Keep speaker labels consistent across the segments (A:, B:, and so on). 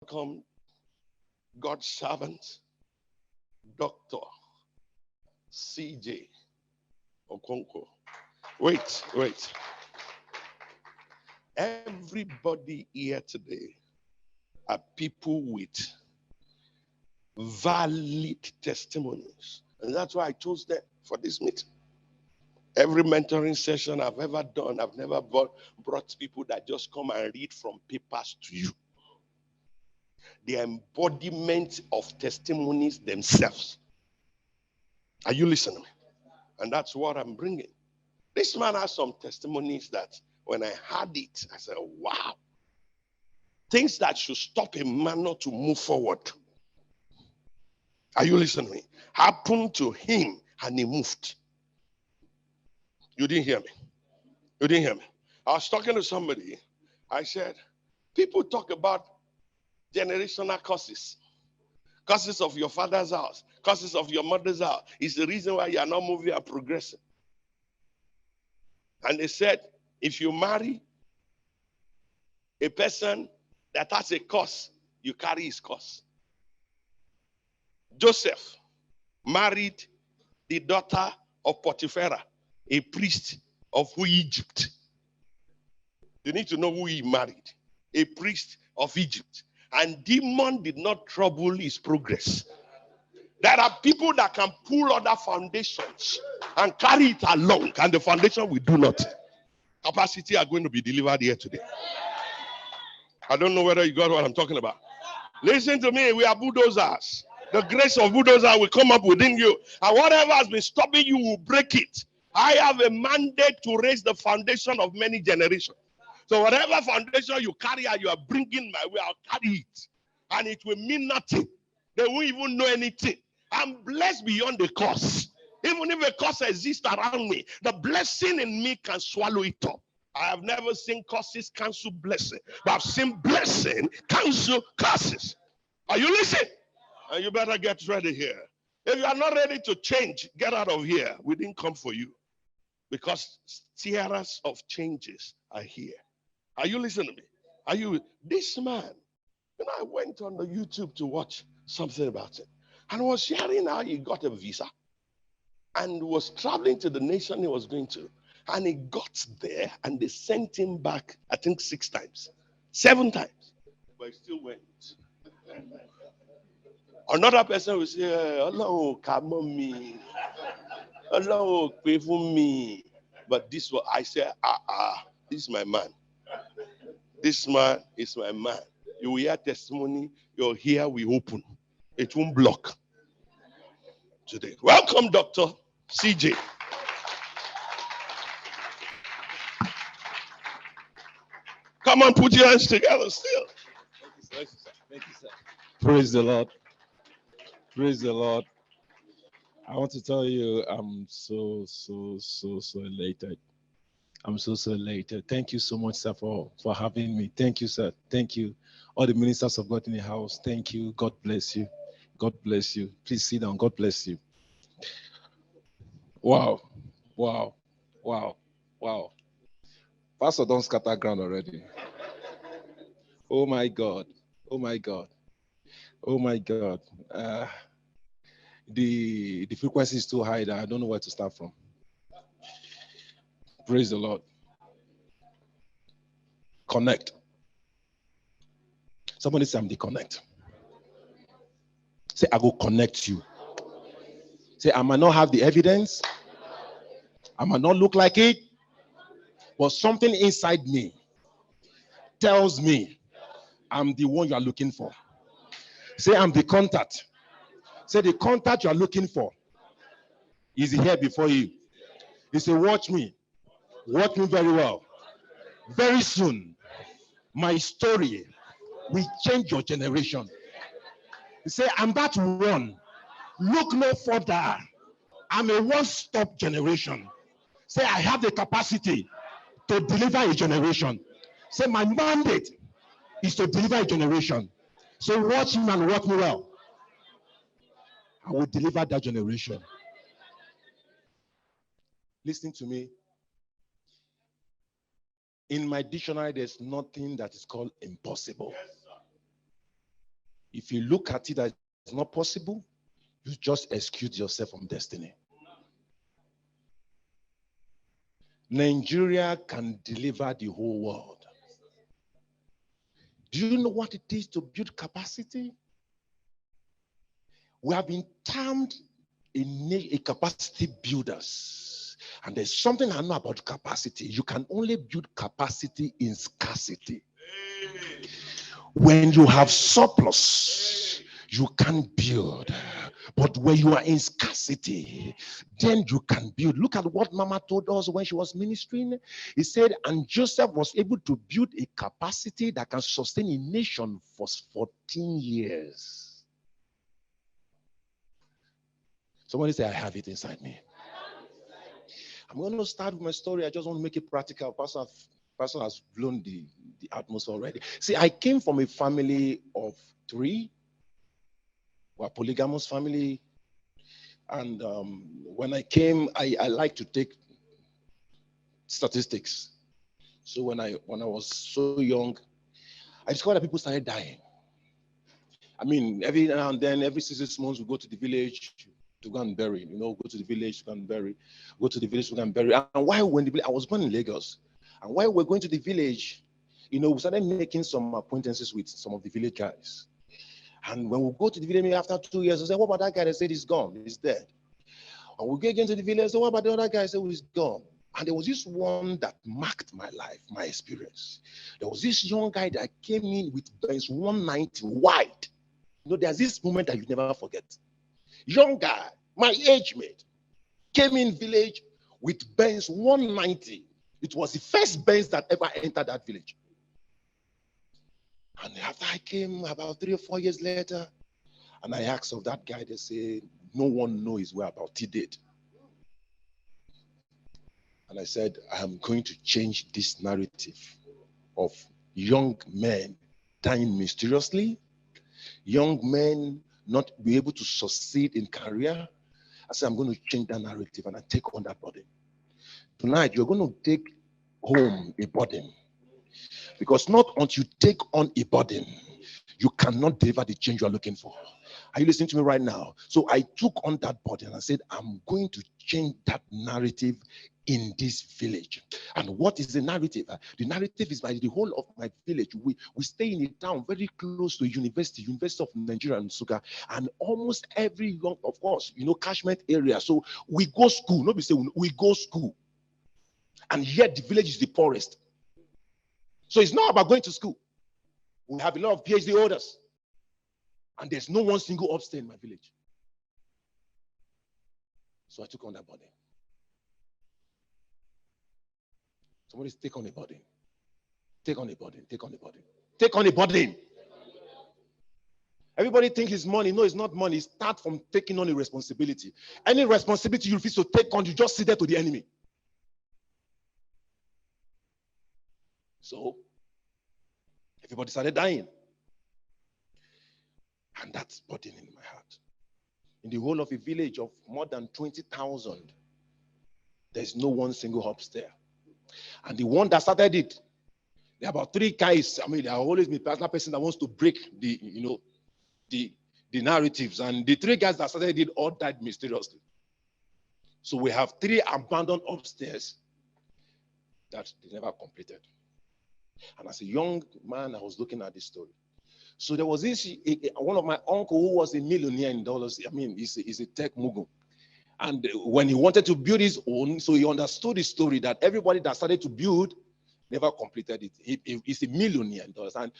A: welcome God's servant, Dr. CJ Okonkwo. Wait. Everybody here today are people with valid testimonies. And that's why I chose them for this meeting. Every mentoring session I've ever done, I've never brought people that just come and read from papers to you. The embodiment of testimonies themselves. Are you listening? And that's what I'm bringing. This man has some testimonies that when I heard it, I said, wow. Things that should stop a man not to move forward. Are you listening? Happened to him and he moved. You didn't hear me. You didn't hear me. I was talking to somebody. I said, people talk about generational curses. Curses of your father's house. Curses of your mother's house. It's the reason why you are not moving and progressing. And they said, if you marry a person that has a curse, you carry his curse. Joseph married the daughter of Potiphar, a priest of Egypt. You need to know who he married. A priest of Egypt. And demon did not trouble his progress. There are people that can pull other foundations and carry it along, and the foundation will do nothing. Capacity are going to be delivered here today. I don't know whether you got what I'm talking about. Listen to me, we are bulldozers. The grace of bulldozer will come up within you. And whatever has been stopping you will break it. I have a mandate to raise the foundation of many generations. So whatever foundation you carry and you are bringing my way, I'll carry it. And it will mean nothing. They won't even know anything. I'm blessed beyond the curse. Even if a curse exists around me, the blessing in me can swallow it up. I have never seen curses cancel blessing, but I've seen blessing cancel curses. Are you listening? And you better get ready here. If you are not ready to change, get out of here. We didn't come for you. Because steerers of changes are here. Are you listening to me? Are you? This man, I went on the YouTube to watch something about it. And I was hearing how he got a visa. And was traveling to the nation he was going to. And he got there and they sent him back, I think 6 times. 7 times. But he still went. Another person will say, hello, come on me. Hello, pray for me. But this one, I say, this is my man. This man is my man. You will hear testimony, your ear will open. It won't block today. Welcome, Dr. CJ. Come on, put your hands together still.
B: Thank you, sir. Thank you, sir. Praise the Lord. Praise the Lord. I want to tell you, I'm so elated. I'm so elated. Thank you so much, sir, for having me. Thank you, sir. Thank you. All the ministers of God in the house, thank you. God bless you. God bless you. Please sit down. God bless you. Wow. Wow. Wow. Wow. Pastor, don't scatter ground already. Oh, my God. Oh, my God. Oh, my God. The frequency is too high that I don't know where to start from. Praise the Lord. Connect. Somebody say, I'm the connect. Say, I will connect you. Say, I might not have the evidence. I might not look like it. But something inside me tells me I'm the one you are looking for. Say, I'm the contact. Say, the contact you are looking for is here before you. You say, watch me. Watch me very well. Very soon, my story will change your generation. You say, I'm that one. Look no further. I'm a one-stop generation. Say, I have the capacity to deliver a generation. Say, my mandate is to deliver a generation. So watch me and watch me well. I will deliver that generation. Listen to me. In my dictionary, there's nothing that is called impossible. If you look at it as it's not possible, you just excuse yourself from destiny. Nigeria can deliver the whole world. Do you know what it is to build capacity? We have been termed a capacity builders. And there's something I know about capacity. You can only build capacity in scarcity. When you have surplus, you can't build. But when you are in scarcity, then you can build. Look at what Mama told us when she was ministering. He said, and Joseph was able to build a capacity that can sustain a nation for 14 years. Somebody say, I have it inside me. I'm going to start with my story. I just want to make it practical. Pastor has blown the atmosphere already. See, I came from a family of 3. We're a polygamous family. And when I came, I like to take statistics. So when I was so young, I discovered that people started dying. I mean, every now and then, every 6 months, we go to the village to go and bury. Go to the village to go and bury. Go to the village to go and bury. And while we're in the village, I was born in Lagos. And while we're going to the village, we started making some acquaintances with some of the village guys. And when we go to the village after 2 years, I say, what about that guy? They said he's gone, he's dead. And we get into the village, so what about the other guy? I said, he's gone. And there was this one that marked my life, my experience. There was this young guy that came in with Benz 190 wide. There's this moment that you never forget. Young guy, my age mate, came in village with Benz 190. It was the first Benz that ever entered that village. And after I came about 3 or 4 years later, and I asked of that guy, they say, no one knows his whereabouts. He did. And I said, I am going to change this narrative of young men dying mysteriously, young men not be able to succeed in career. I said, I'm going to change that narrative and I take on that burden. Tonight, you're going to take home a burden. Because not until you take on a burden, you cannot deliver the change you are looking for. Are you listening to me right now? So I took on that burden and said, I'm going to change that narrative in this village. And what is the narrative? The narrative is by the whole of my village. We stay in a town very close to University of Nigeria in Nsukka, and almost every young, of course, catchment area. So we go school. Nobody say we go school. And yet the village is the poorest. So it's not about going to school. We have a lot of PhD holders. And there's no one single upstairs in my village. So I took on that burden. Somebody take on a burden. Take on a burden. Take on a burden. Take on a burden. Everybody thinks it's money. No, it's not money. It starts from taking on a responsibility. Any responsibility you refuse to take on, you just sit there to the enemy. So, everybody started dying. And that's burden in my heart. In the whole of a village of more than 20,000, there's no one single upstairs. And the one that started it, there are about 3 guys. I mean, there will always be a personal person that wants to break the narratives. And the 3 guys that started it all died mysteriously. So we have 3 abandoned upstairs that they never completed. And as a young man, I was looking at this story. So there was this, one of my uncle who was a millionaire in dollars. I mean, he's a tech mogul. And when he wanted to build his own, so he understood the story that everybody that started to build never completed it. He's a millionaire in dollars. And,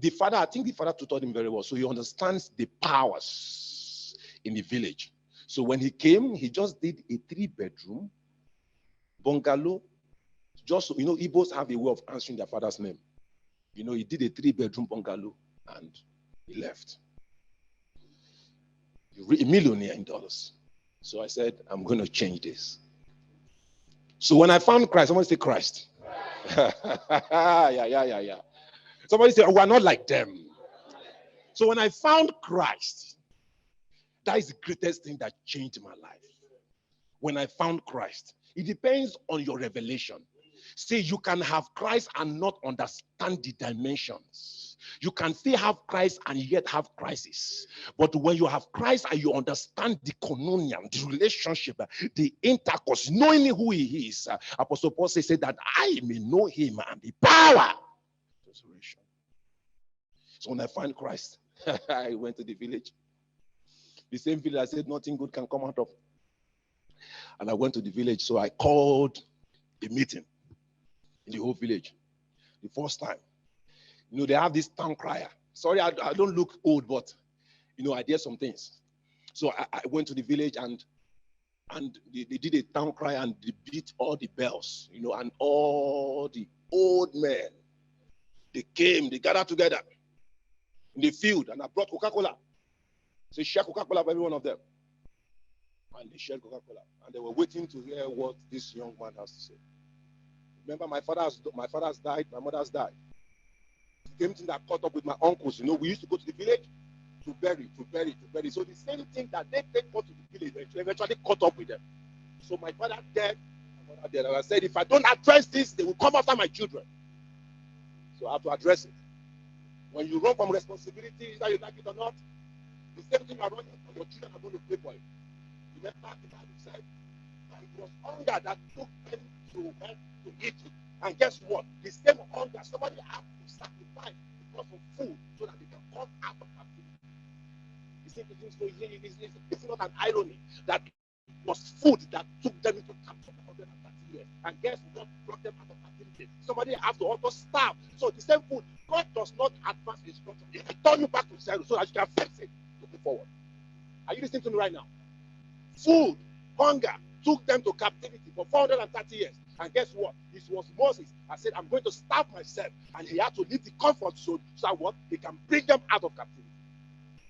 B: the father, I think the father tutored him very well. So he understands the powers in the village. So when he came, he just did a 3-bedroom bungalow. Just so, Igbos have a way of answering their father's name. He did a 3-bedroom bungalow and he left. A millionaire in dollars. So I said, I'm going to change this. So when I found Christ, somebody say Christ. Yeah. Somebody say, oh, we're not like them. So when I found Christ, that is the greatest thing that changed my life. When I found Christ, it depends on your revelation. See, you can have Christ and not understand the dimensions. You can still have Christ and yet have crisis. But when you have Christ and you understand the koinonia, the relationship, the intercourse, knowing who he is, Apostle Paul said that I may know him and the power. Resurrection. So when I find Christ, I went to the village. The same village I said nothing good can come out of. And I went to the village, so I called a meeting in the whole village. The first time. They have this town crier. Sorry, I don't look old, but, I did some things. So I went to the village and they did a town crier and they beat all the bells, and all the old men. They came, they gathered together in the field, and I brought Coca-Cola. So share Coca-Cola for every one of them. And they shared Coca-Cola. And they were waiting to hear what this young man has to say. Remember, my father's died, my mother's died. The same thing that caught up with my uncles. We used to go to the village to bury. So the same thing that they got to the village eventually caught up with them. So my father dead, my mother dead. And I said, if I don't address this, they will come after my children. So I have to address it. When you run from responsibility, either you like it or not, the same thing you are running from, your children are going to pay for it. Remember, the Bible said, and it was hunger that took them to eat it. And guess what? The same hunger, somebody has to sacrifice because of food so that they can come out of captivity. You see, it's not an irony that it was food that took them into captivity for 130 years. And guess what brought them out of captivity? Somebody has to also starve. So the same food, God does not advance instruction. He will turn you back to zero so that you can fix it to move forward. Are you listening to me right now? Food, hunger took them to captivity for 430 years. And guess what? It was Moses. I said, I'm going to starve myself. And he had to leave the comfort zone so that what? He can bring them out of captivity.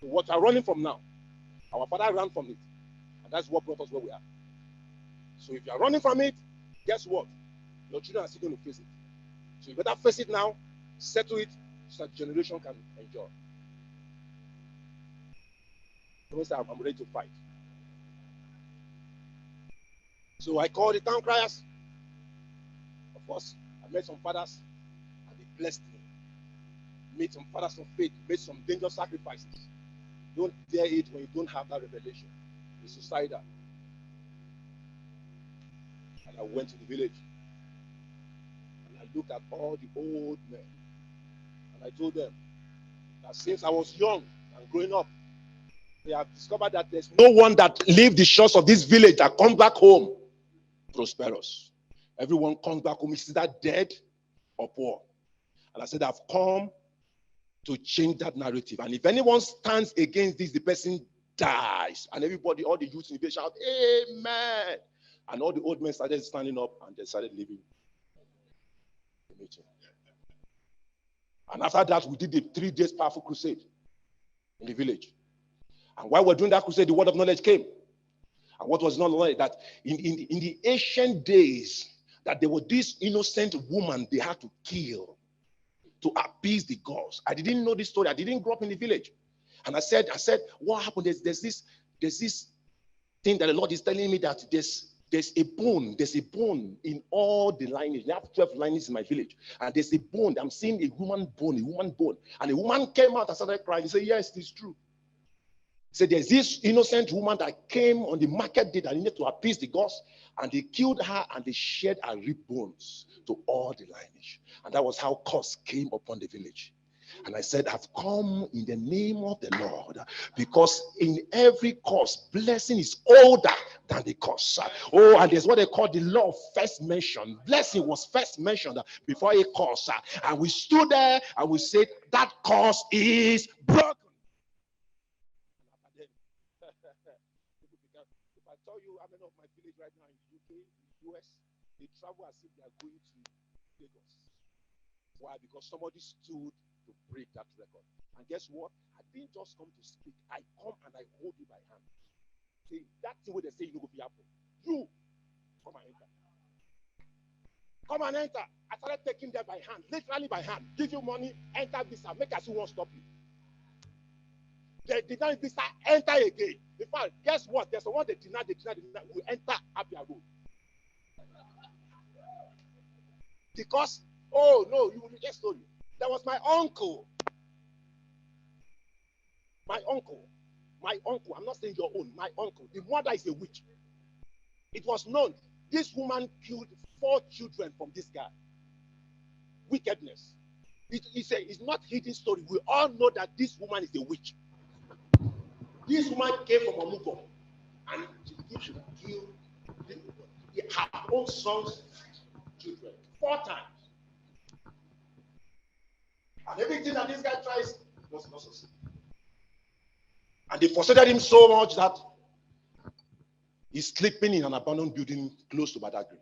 B: So what are running from now? Our father ran from it. And that's what brought us where we are. So if you are running from it, guess what? Your children are still going to face it. So you better face it now, settle it, so that generation can enjoy. I'm ready to fight. So I called the town criers. Of course, I met some fathers and they blessed me. Made some fathers of faith, made some dangerous sacrifices. Don't dare it when you don't have that revelation. It's suicidal. And I went to the village and I looked at all the old men and I told them that since I was young and growing up, they have discovered that there's no one that leaves the shores of this village that comes back home prosperous. Everyone comes back home, is either dead or poor. And I said, I've come to change that narrative. And if anyone stands against this, the person dies. And everybody, all the youth in the village shout, Amen. And all the old men started standing up and they started leaving the meeting. And after that, we did the 3 days powerful crusade in the village. And while we're doing that crusade, the word of knowledge came. And what was not knowledge? That in the ancient days, that there was this innocent woman they had to kill to appease the gods. I didn't know this story. I didn't grow up in the village. And I said, what happened? There's this thing that the Lord is telling me that there's a bone in all the lineage. They have 12 lineages in my village. And there's a bone. I'm seeing a woman bone. And a woman came out and started crying. He said, yes, it's true. He said, there's this innocent woman that came on the market day that needed to appease the gods, and they killed her and they shared her rib bones to all the lineage. And that was how curse came upon the village. And I said, I've come in the name of the Lord, because in every curse, blessing is older than the curse. Oh, and there's what they call the law of first mention. Blessing was first mentioned before a curse. And we stood there and we said, that curse is broken. If I tell you how many of my village right now in the UK, in the US, they travel as if they are going to Lagos. Why? Because somebody stood to break that record. And guess what? I didn't just come to speak. I come and I hold you by hand. See, that's the way they say you know go be happen. You come and enter. Come and enter. I started taking them by hand, literally by hand. Give you money, enter visa, make us who won't stop you. They deny visa, enter again. In fact, guess what? There's the one they deny, we enter Abia Road. Because, oh no, you will just told you. That was my uncle. My uncle, I'm not saying your own, my uncle, the mother is a witch. It was known this woman killed 4 children from this guy. Wickedness. It's not hidden story. We all know that this woman is a witch. This woman came from Okonkwo and she killed her own son's children 4 times. And everything that this guy tries was not succeed. And they frustrated him so much that he's sleeping in an abandoned building close to Badagry.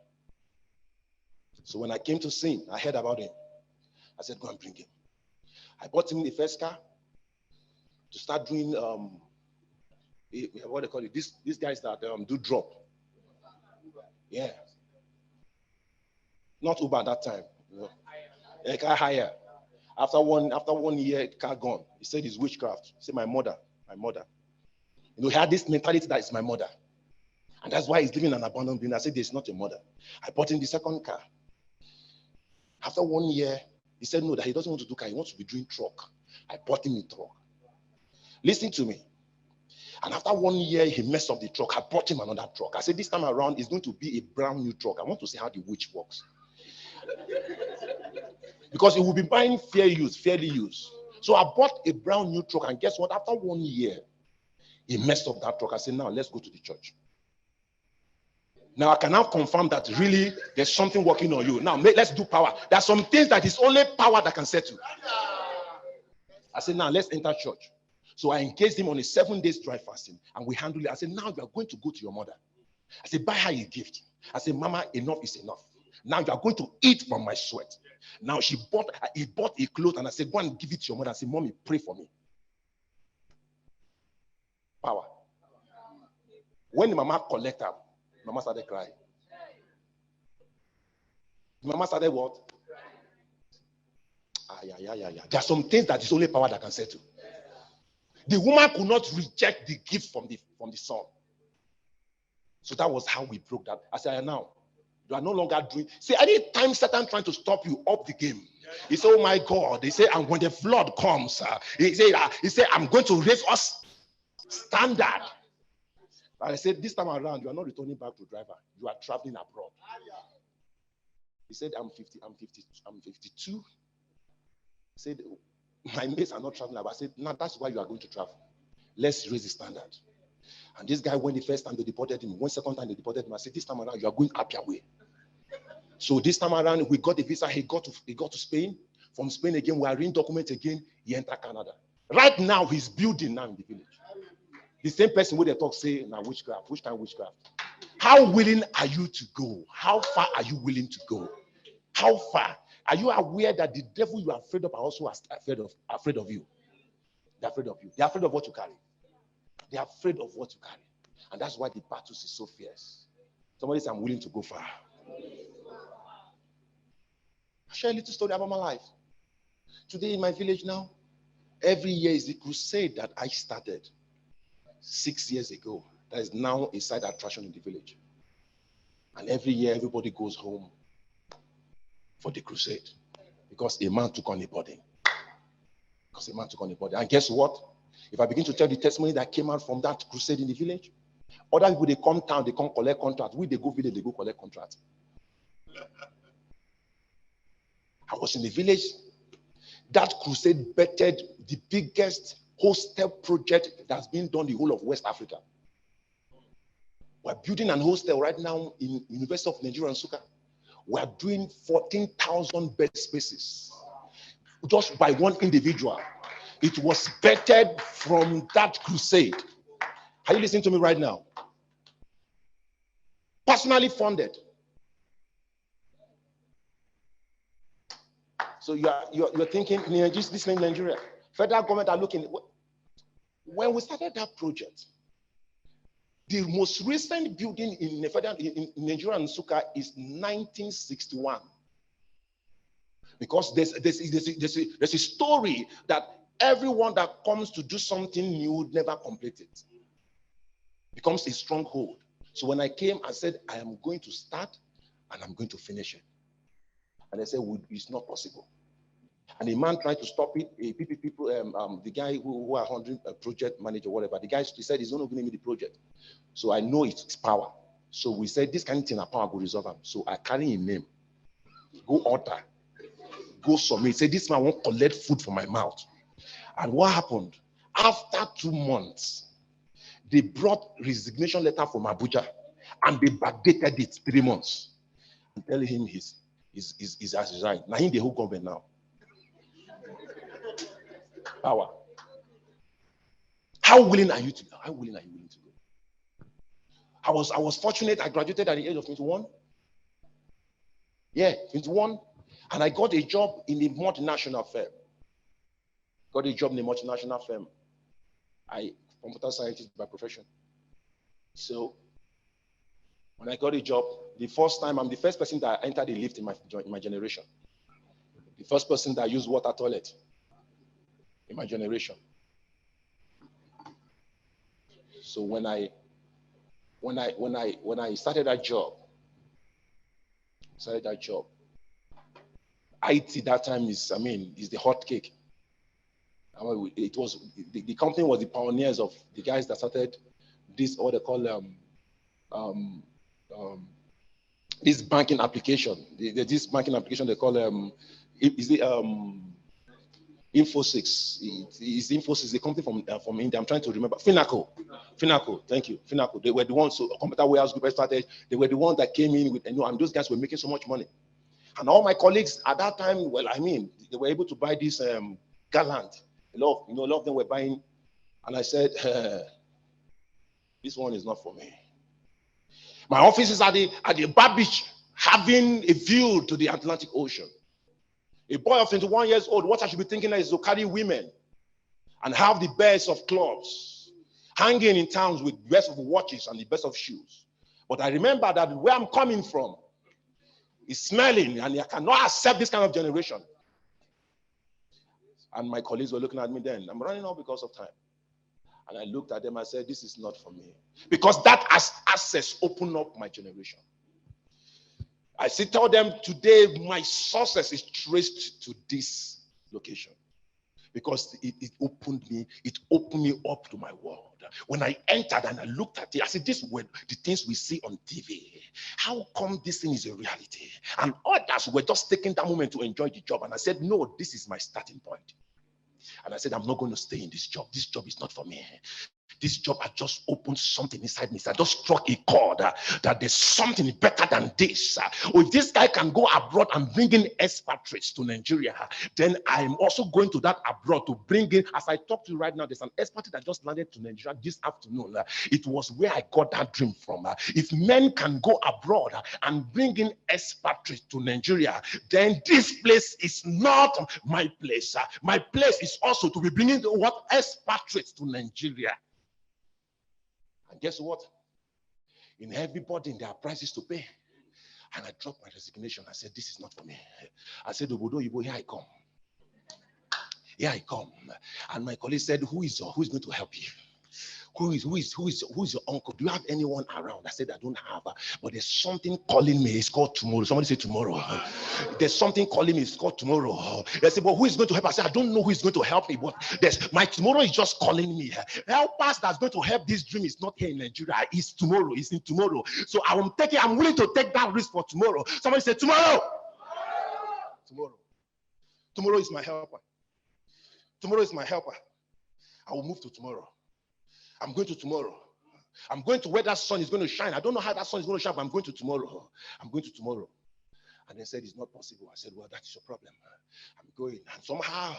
B: So when I came to see him, I heard about him. I said, go and bring him. I bought him the first car to start doing, what they call it, these guys that do drop. Yeah. Not Uber at that time. A car hire. After one year, car gone. He said it's witchcraft. He said, my mother. You know, he had this mentality that it's my mother. And that's why he's living in an abandoned building. I said, it's not your mother. I bought him the second car. After 1 year, he said, no, that he doesn't want to do car. He wants to be doing truck. I bought him a truck. Listen to me. And after 1 year, he messed up the truck. I bought him another truck. I said, this time around, it's going to be a brand new truck. I want to see how the witch works. Because he will be buying fairly used. So I bought a brand new truck. And guess what? After 1 year, he messed up that truck. I said, now let's go to the church. Now I can now confirm that really there's something working on you. Now let's do power. There are some things that is only power that can settle. I said, now let's enter church. So I engaged him on a 7 days dry fasting and we handled it. I said, now you are going to go to your mother. I said, buy her a gift. I said, Mama, enough is enough. Now you are going to eat from my sweat. Now he bought a cloth and I said, go and give it to your mother. I said, Mommy, pray for me. Power. When the mama collected her, Mama started crying. Mama started what? There are some things that is only power that can settle. The woman could not reject the gift from the son. So that was how we broke that. I said, now, you are no longer doing. See, anytime Satan trying to stop you, up the game. He said, oh my God. They say, and when the flood comes, he said, I'm going to raise us standard. But I said, this time around, you are not returning back to driver. You are traveling abroad. He said, I'm 52. He said, my mates are not traveling abroad. I said, no, that's why you are going to travel. Let's raise the standard. And this guy, when the first time they deported him, second time they deported him, I said, this time around, you are going up your way. So this time around, we got the visa. He got to Spain. From Spain again, we are in documents again. He entered Canada. Right now, he's building now in the village. The same person who they talk say, now witchcraft. Which kind of witchcraft? How willing are you to go? How far are you willing to go? How far? Are you aware that the devil you are afraid of are also afraid of you? They're afraid of you. They're afraid of what you carry. They're afraid of what you carry. And that's why the battles is so fierce. Somebody says, I'm willing to go far. I'll share a little story about my life. Today in my village now, every year is the crusade that I started 6 years ago. That is now a side attraction in the village. And every year, everybody goes home for the crusade because a man took on a body. And guess what? If I begin to tell the testimony that came out from that crusade in the village, other people, they come town, they come collect contract. We, they go village, they go collect contract. I was in the village. That crusade bettered the biggest hostel project that's been done in the whole of West Africa. We're building an hostel right now in University of Nigeria, Nsukka. We're doing 14,000 bed spaces just by one individual. It was bettered from that crusade. Are you listening to me right now? Personally funded. So you're thinking, this in Nigeria, federal government are looking. When we started that project, the most recent building in Nigeria and Nsukka is 1961. Because there's a story that everyone that comes to do something new never complete it. Becomes a stronghold. So when I came, I said, I am going to start and I'm going to finish it. And they said, well, it's not possible. And the man tried to stop it. The guy who are handling a project manager, whatever, the guy, he said he's not giving me the project. So I know it's power. So we said this kind of thing, a power will resolve him. So I carry his name, go order, go submit. Say this man won't collect food from my mouth. And what happened? After 2 months, they brought resignation letter from Abuja and they backdated it 3 months. I'm telling him he's has resigned. Now in the whole government now. Power. How willing are you to go? How willing are you willing to go? I was fortunate. I graduated at the age of 21. Yeah, 21. And I got a job in a multinational firm. Got a job in a multinational firm. I computer scientist by profession. So when I got a job, the first time, I'm the first person that entered the lift in my generation. The first person that used water toilet in my generation. So when I started that job, IT that time is the hot cake. It was the company was the pioneers of the guys that started this, what they call this banking application. This banking application they call Infosys. It's Infosys, the company from India. I'm trying to remember. Finaco, thank you. Finaco. They were the ones, so Computer Warehouse Group started. They were the ones that came in with, and those guys were making so much money. And all my colleagues at that time, they were able to buy this Gallant. A lot of them were buying. And I said, this one is not for me. My office is at the bar beach, having a view to the Atlantic Ocean. A boy of 21 years old, what I should be thinking is to carry women and have the best of clubs, hanging in towns with the best of watches and the best of shoes. But I remember that where I'm coming from is smelling, and I cannot accept this kind of generation. And my colleagues were looking at me then. I'm running out because of time. And I looked at them, I said, this is not for me. Because that access opened up my generation. I tell them today, my success is traced to this location. Because it opened me up to my world. When I entered and I looked at it, I said, these were the things we see on TV. How come this thing is a reality? And others were just taking that moment to enjoy the job. And I said, no, this is my starting point. And I said, I'm not going to stay in this job. This job is not for me. This job had just opened something inside me. So I just struck a chord that there's something better than this. If this guy can go abroad and bring in expatriates to Nigeria, then I'm also going to that abroad to bring in, as I talk to you right now, there's an expatriate that just landed to Nigeria this afternoon. It was where I got that dream from. If men can go abroad and bring in expatriates to Nigeria, then this place is not my place. My place is also to be bringing what expatriates to Nigeria. And guess what? In everybody, there are prices to pay. And I dropped my resignation. I said, this is not for me. I said, Obodo Ibo, here I come. Here I come. And my colleague said, who is going to help you? Who is your uncle? Do you have anyone around? I said, I don't have. But there's something calling me. It's called tomorrow. Somebody say tomorrow. There's something calling me. It's called tomorrow. They say, but who is going to help? I said, I don't know who is going to help me. But my tomorrow is just calling me. Help us that's going to help this dream is not here in Nigeria. It's tomorrow. It's in tomorrow. So I'm willing to take that risk for tomorrow. Somebody say tomorrow. Tomorrow. Tomorrow is my helper. Tomorrow is my helper. I will move to tomorrow. I'm going to tomorrow. I'm going to where that sun is going to shine. I don't know how that sun is going to shine, but I'm going to tomorrow. I'm going to tomorrow. And they said, it's not possible. I said, well, that's your problem. I'm going. And somehow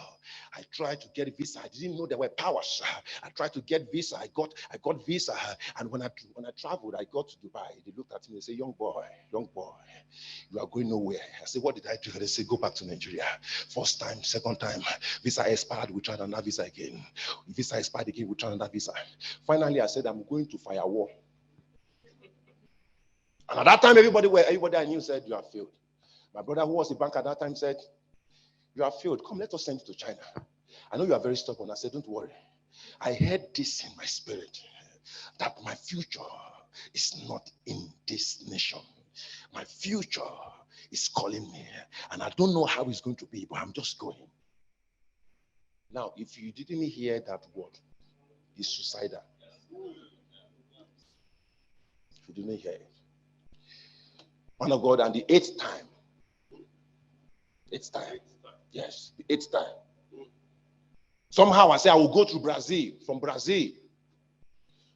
B: I tried to get a visa. I didn't know there were powers. I tried to get visa. I got visa. And when I traveled, I got to Dubai. They looked at me and said, young boy, you are going nowhere. I said, what did I do? They said, go back to Nigeria. First time, second time, visa expired. We tried another visa again. Visa expired again. We tried another visa. Finally, I said, I'm going to firewall. And at that time, everybody I knew said, you have failed. My brother, who was the banker at that time, said, you have failed. Come, let us send you to China. I know you are very stubborn. I said, don't worry. I heard this in my spirit, that my future is not in this nation. My future is calling me. And I don't know how it's going to be, but I'm just going. Now, if you didn't hear that word, it's suicidal. If you didn't hear it. Man of God, and the eighth time. Yes, the eighth time. Somehow I say I will go through Brazil. From Brazil,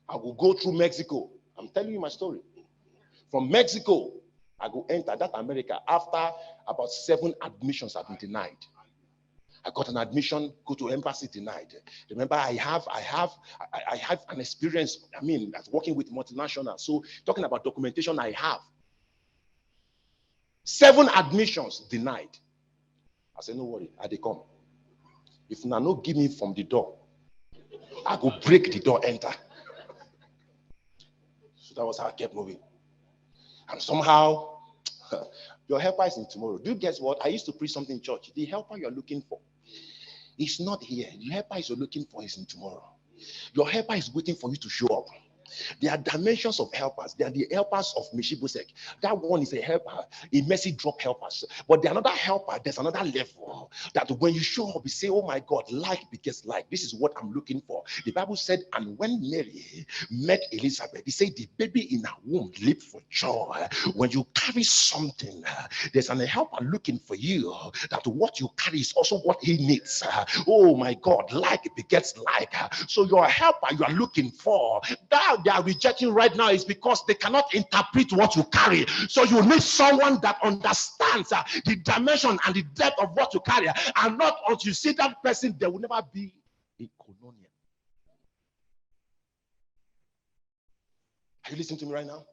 B: I will go through Mexico. I'm telling you my story. From Mexico, I go enter that America after about 7 admissions have been denied. I got an admission, go to embassy, denied. Remember, I have an experience, as working with multinationals. So talking about documentation, I have 7 admissions denied. I said, no worry, I dey come. If na no give me from the door, I go break the door, enter. So that was how I kept moving. And somehow, your helper is in tomorrow. Do you guess what? I used to preach something in church. The helper you're looking for is not here. The helper you're looking for is in tomorrow. Your helper is waiting for you to show up. There are dimensions of helpers. There are the helpers of Meshibosek. That one is a helper, a mercy drop helpers. But the another helper, there's another level that when you show up, you say, oh my God, like begets like. This is what I'm looking for. The Bible said, and when Mary met Elizabeth, he said the baby in her womb leaped for joy. When you carry something, there's an helper looking for you, that what you carry is also what he needs. Oh my God, like begets like. So your helper you are looking for, that they are rejecting right now is because they cannot interpret what you carry. So you need someone that understands the dimension and the depth of what you carry. And not until you see that person, there will never be a koinonia. Are you listening to me right now?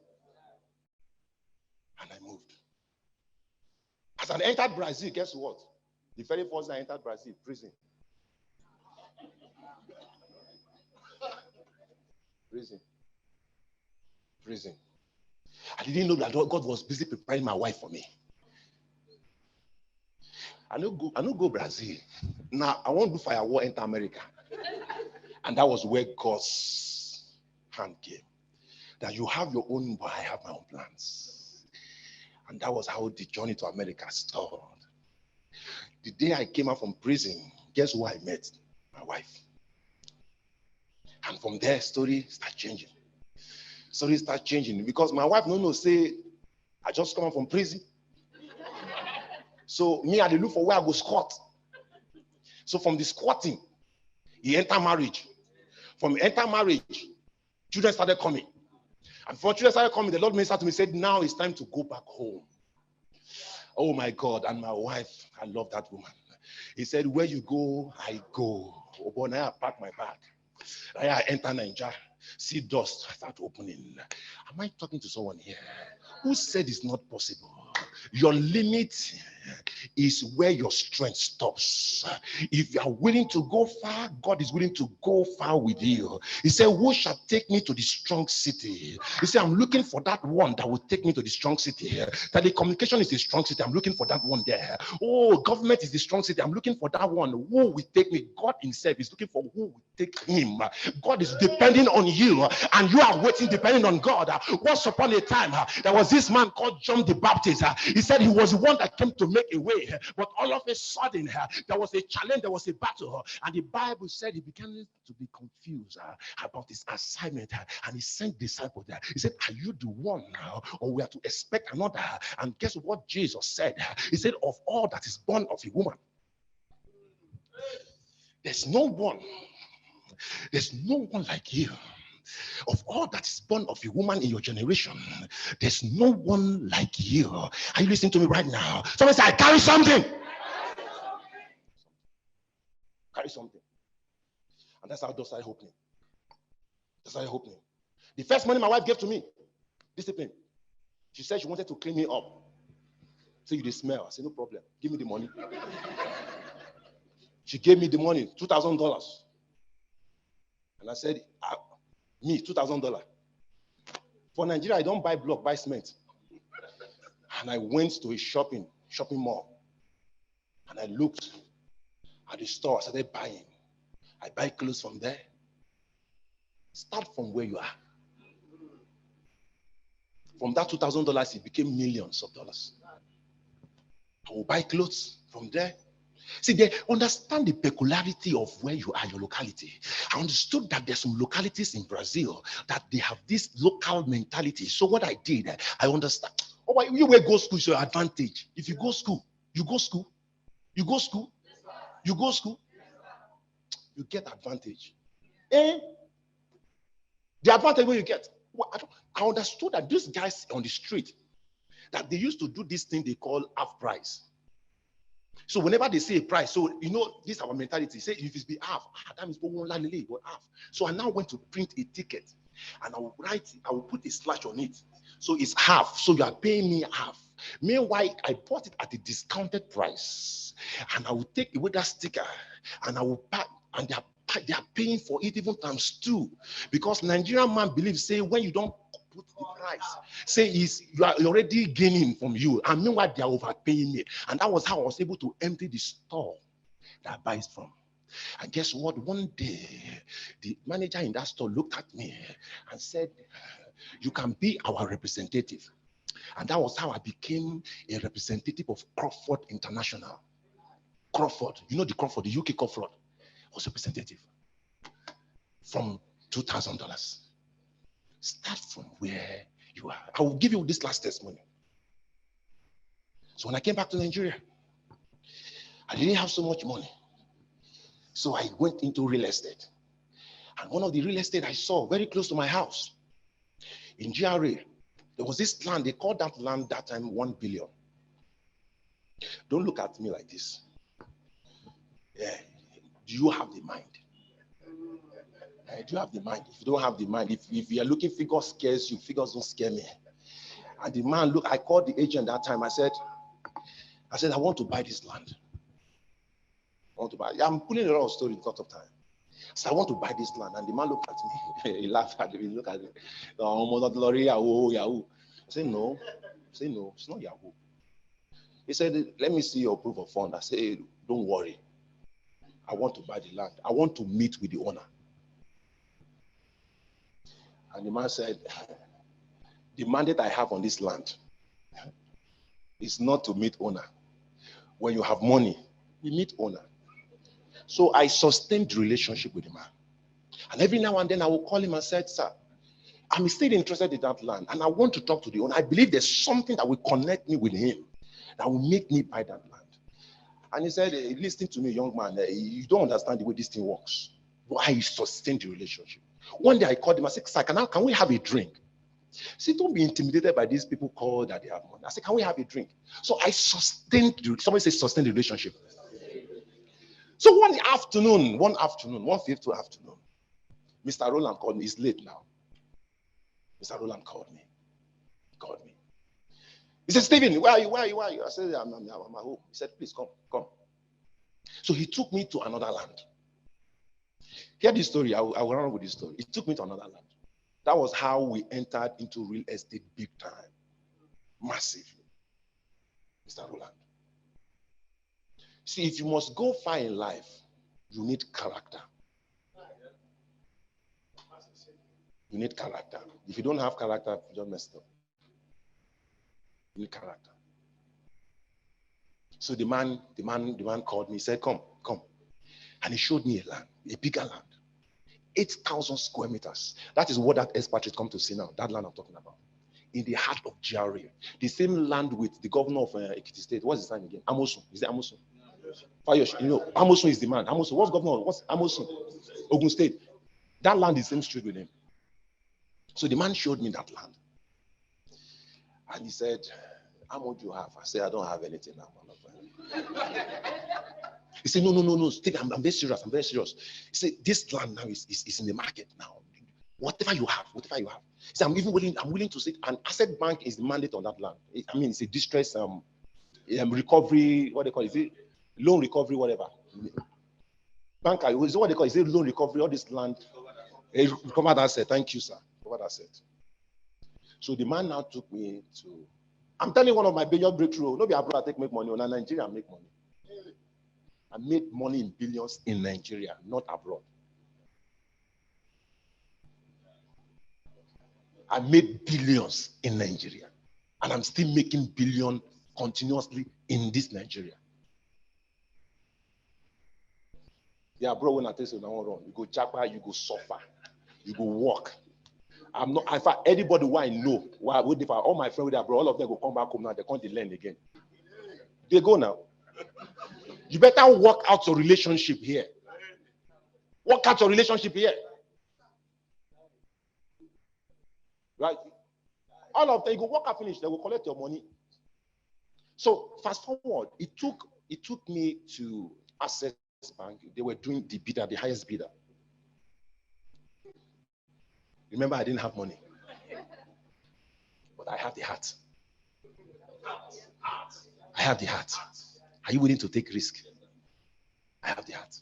B: And I moved. As I entered Brazil, guess what? The very first I entered Brazil, prison. Prison. I didn't know that God was busy preparing my wife for me. I don't go Brazil. Now I want to do firewall, enter America. And that was where God's hand came. That you have your own, but I have my own plans. And that was how the journey to America started. The day I came out from prison, guess who I met? My wife. And from there, story started changing. Story started changing because my wife no say I just come out from prison. So me, I look for where I go squat. So from the squatting, he enter marriage. From enter marriage, children started coming. And before children started coming, the Lord ministered to me, said, now it's time to go back home. Oh my God, and my wife, I love that woman. He said, where you go, I go. Oh boy, now I pack my bag. I enter Nigeria, see dust, I start opening. Am I talking to someone here? Who said it's not possible? Your limit is where your strength stops. If you are willing to go far, God is willing to go far with you. He said, who shall take me to the strong city? He said, I'm looking for that one that will take me to the strong city. Telecommunication is the strong city. I'm looking for that one there. Oh, government is the strong city. I'm looking for that one. Who will take me? God himself is looking for who will take him. God is depending on you, and you are waiting depending on God. Once upon a time, there was this man called John the Baptist. He said he was the one that came to make a way, but all of a sudden there was a challenge, there was a battle, and the Bible said he began to be confused about his assignment, and he sent disciples there. He said, are you the one now, or we are to expect another? And guess what Jesus said? He said, of all that is born of a woman, there's no one like you. Of all that is born of a woman in your generation, there's no one like you. Are you listening to me right now? Someone say, I carry something. Carry something. And that's how doors started opening. The first money my wife gave to me, discipline. She said she wanted to clean me up. So you smell. I said, no problem. Give me the money. She gave me the money, $2,000. And I said, me, $2,000. For Nigeria, I don't buy block, buy cement. And I went to a shopping mall. And I looked at the store, I started buying. I buy clothes from there. Start from where you are. From that $2,000, it became millions of dollars. I will buy clothes from there. See, they understand the peculiarity of where you are, your locality. I understood that there's some localities in Brazil that they have this local mentality. So what I did, I understand. Oh, you will go school is your advantage. If you go school, you go school, you go school, you go school, you get advantage. Eh? The advantage what you get. Well, I understood that these guys on the street, that they used to do this thing they call half price. So whenever they say a price, so you know, this is our mentality. Say if it's be half, that means but half. So I now went to print a ticket and I will write, I will put a slash on it. So it's half. So you are paying me half. Meanwhile, I bought it at a discounted price, and I will take away that sticker and I will pack, and they are paying for it even times two. Because Nigerian man believes, say, when you don't put the price, say you are already gaining from you, and meanwhile they are overpaying me. And that was how I was able to empty the store that I buy from. And guess what? One day, the manager in that store looked at me and said, you can be our representative. And that was how I became a representative of Crawford International. Crawford, you know the Crawford, the UK Crawford, was representative from $2,000. Start from where you are. I will give you this last testimony. So when I came back to Nigeria, I didn't have so much money. So I went into real estate. And one of the real estate I saw very close to my house in GRA, there was this land, they called that land that time 1 billion. Don't look at me like this. Yeah. Do you have the mind? Do you have the mind? If you don't have the mind, if you are looking, figures scares you, figures don't scare me. And the man, look, I called the agent that time. I said, I want to buy this land. I want to buy. I'm pulling a lot of story because of time. So I want to buy this land. And the man looked at me. He laughed at me. He looked at me. I said, no. It's not Yahoo. He said, let me see your proof of fund. I said, don't worry. I want to buy the land. I want to meet with the owner. And the man said, the mandate I have on this land is not to meet owner. When you have money, we meet owner. So I sustained the relationship with the man. And every now and then I will call him and say, sir, I'm still interested in that land and I want to talk to the owner. I believe there's something that will connect me with him that will make me buy that land. And he said, listen to me, young man, you don't understand the way this thing works. But I sustained the relationship. One day I called him, I said, sir, can we have a drink? See, don't be intimidated by these people called that they have money. I said, can we have a drink? So I sustained, somebody says sustain the relationship. So one afternoon, 1:50 afternoon, Mr. Roland called me. It's late now. Mr. Roland called me. He called me. He said, Stephen, where are you? I said, I'm at home. He said, please come. So he took me to another land. Hear this story. I will run with this story. He took me to another land. That was how we entered into real estate big time. Massively. Mr. Roland. See, if you must go far in life, you need character. You need character. If you don't have character, you just messed up. You need character. So the man called me, he said, come. And he showed me a land, a bigger land. 8,000 square meters. That is what that expatriate come to see now, that land I'm talking about. In the heart of GRA. The same land with the governor of Ekiti State. What's his name again? Amosun. Is it Amosun? Fayosh. You know, Amosun is the man. Amosun. What's governor? What's Amosun? Ogun State. That land is the same street with him. So the man showed me that land. And he said, how much do you have? I said, I don't have anything now. He said, no, Steve, I'm very serious. He said, this land now is in the market now. Whatever you have. He said, I'm willing to sit. And Asset Bank is the mandate on that land. I mean, it's a distress recovery, what they call it? Is it loan recovery, whatever. Banker, is what they call it? Is it loan recovery, all this land? Recover that asset. Thank you, sir. Recover that asset. So the man now took me to, I'm telling you one of my biggest breakthrough. Not be abroad, make money. In Nigeria, make money. I made money in billions in Nigeria, not abroad. I made billions in Nigeria. And I'm still making billions continuously in this Nigeria. Yeah, bro, when I tell you now run, you go japa, you go suffer, you go walk. I'm not, in fact, anybody who I know, all my friends with that, bro, all of them go come back home now, they can't learn again. They go now. You better work out your relationship here. Work out your relationship here. Right? All of them, you go work out finish, they will collect your money. So fast forward, it took me to Access Bank. They were doing the bidder, the highest bidder. Remember, I didn't have money, but I have the heart. I have the heart. Are you willing to take risk? I have the heart.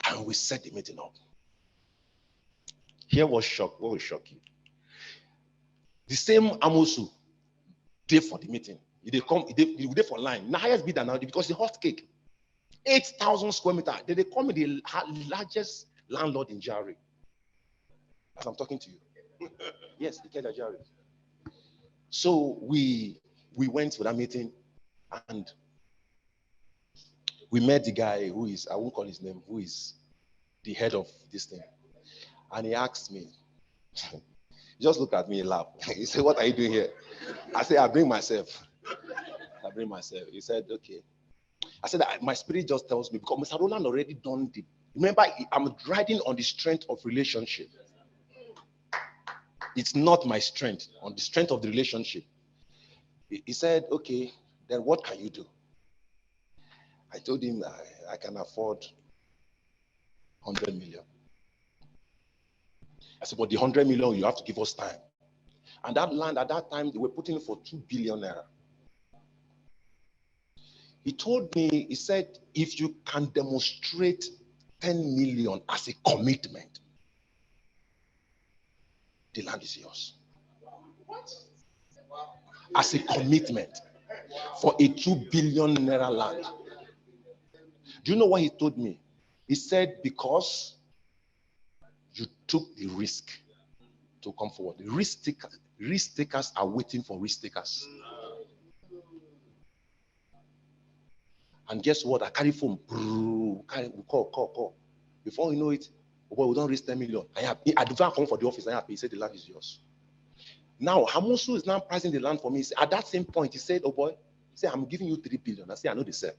B: And we set the meeting up. Here was shock. What will shock you? The same Amosu did for the meeting. They come, they did for line. Now highest bidder now because the hot cake, 8,000 square meters. They come with the largest landlord in Jari. As I'm talking to you. Yes, Ikeda Jari. So we went to that meeting and we met the guy who is, I won't call his name, who is the head of this thing. And he asked me, he just looked at me and laughed. He said, what are you doing here? I said, I bring myself. I bring myself. He said, okay. I said, my spirit just tells me, because Mr. Roland already done it. Remember, I'm riding on the strength of relationship. It's not my strength, on the strength of the relationship. He said, okay, then what can you do? I told him I can afford 100 million. I said, but the 100 million, you have to give us time. And that land at that time, they were putting it for 2 billion naira. He told me, he said, if you can demonstrate 10 million as a commitment, the land is yours. What? As a commitment for a 2 billion naira land. Do you know what he told me? He said, because you took the risk to come forward. The risk takers are waiting for risk takers. And guess what? I carry phone. Call. Before you know it, boy, we don't raise 10 million. I don't come for the office. He said the land is yours. Now, Hamusu is now pricing the land for me. At that same point, he said, oh boy, I'm giving you 3 billion. I say, I know the sell.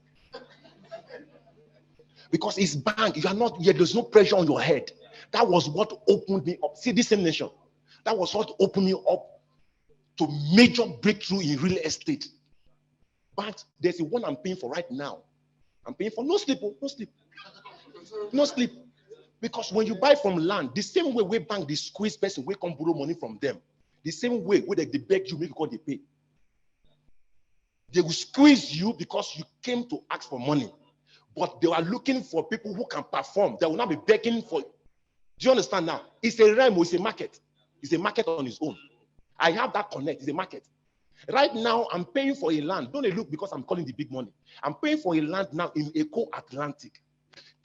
B: Because it's bank, you are not yet, there's no pressure on your head. That was what opened me up. See, this same nation, that was what opened me up to major breakthrough in real estate. But there's the one I'm paying for right now. I'm paying for no sleep. No sleep. Because when you buy from land, the same way we bank, the squeeze person, we can borrow money from them. The same way where they beg you, make you call they pay. They will squeeze you because you came to ask for money. But they are looking for people who can perform. They will not be begging for. Do you understand now? It's a realm, it's a market. It's a market on its own. I have that connect. It's a market. Right now, I'm paying for a land. Don't look because I'm calling the big money. I'm paying for a land now in Eco Atlantic.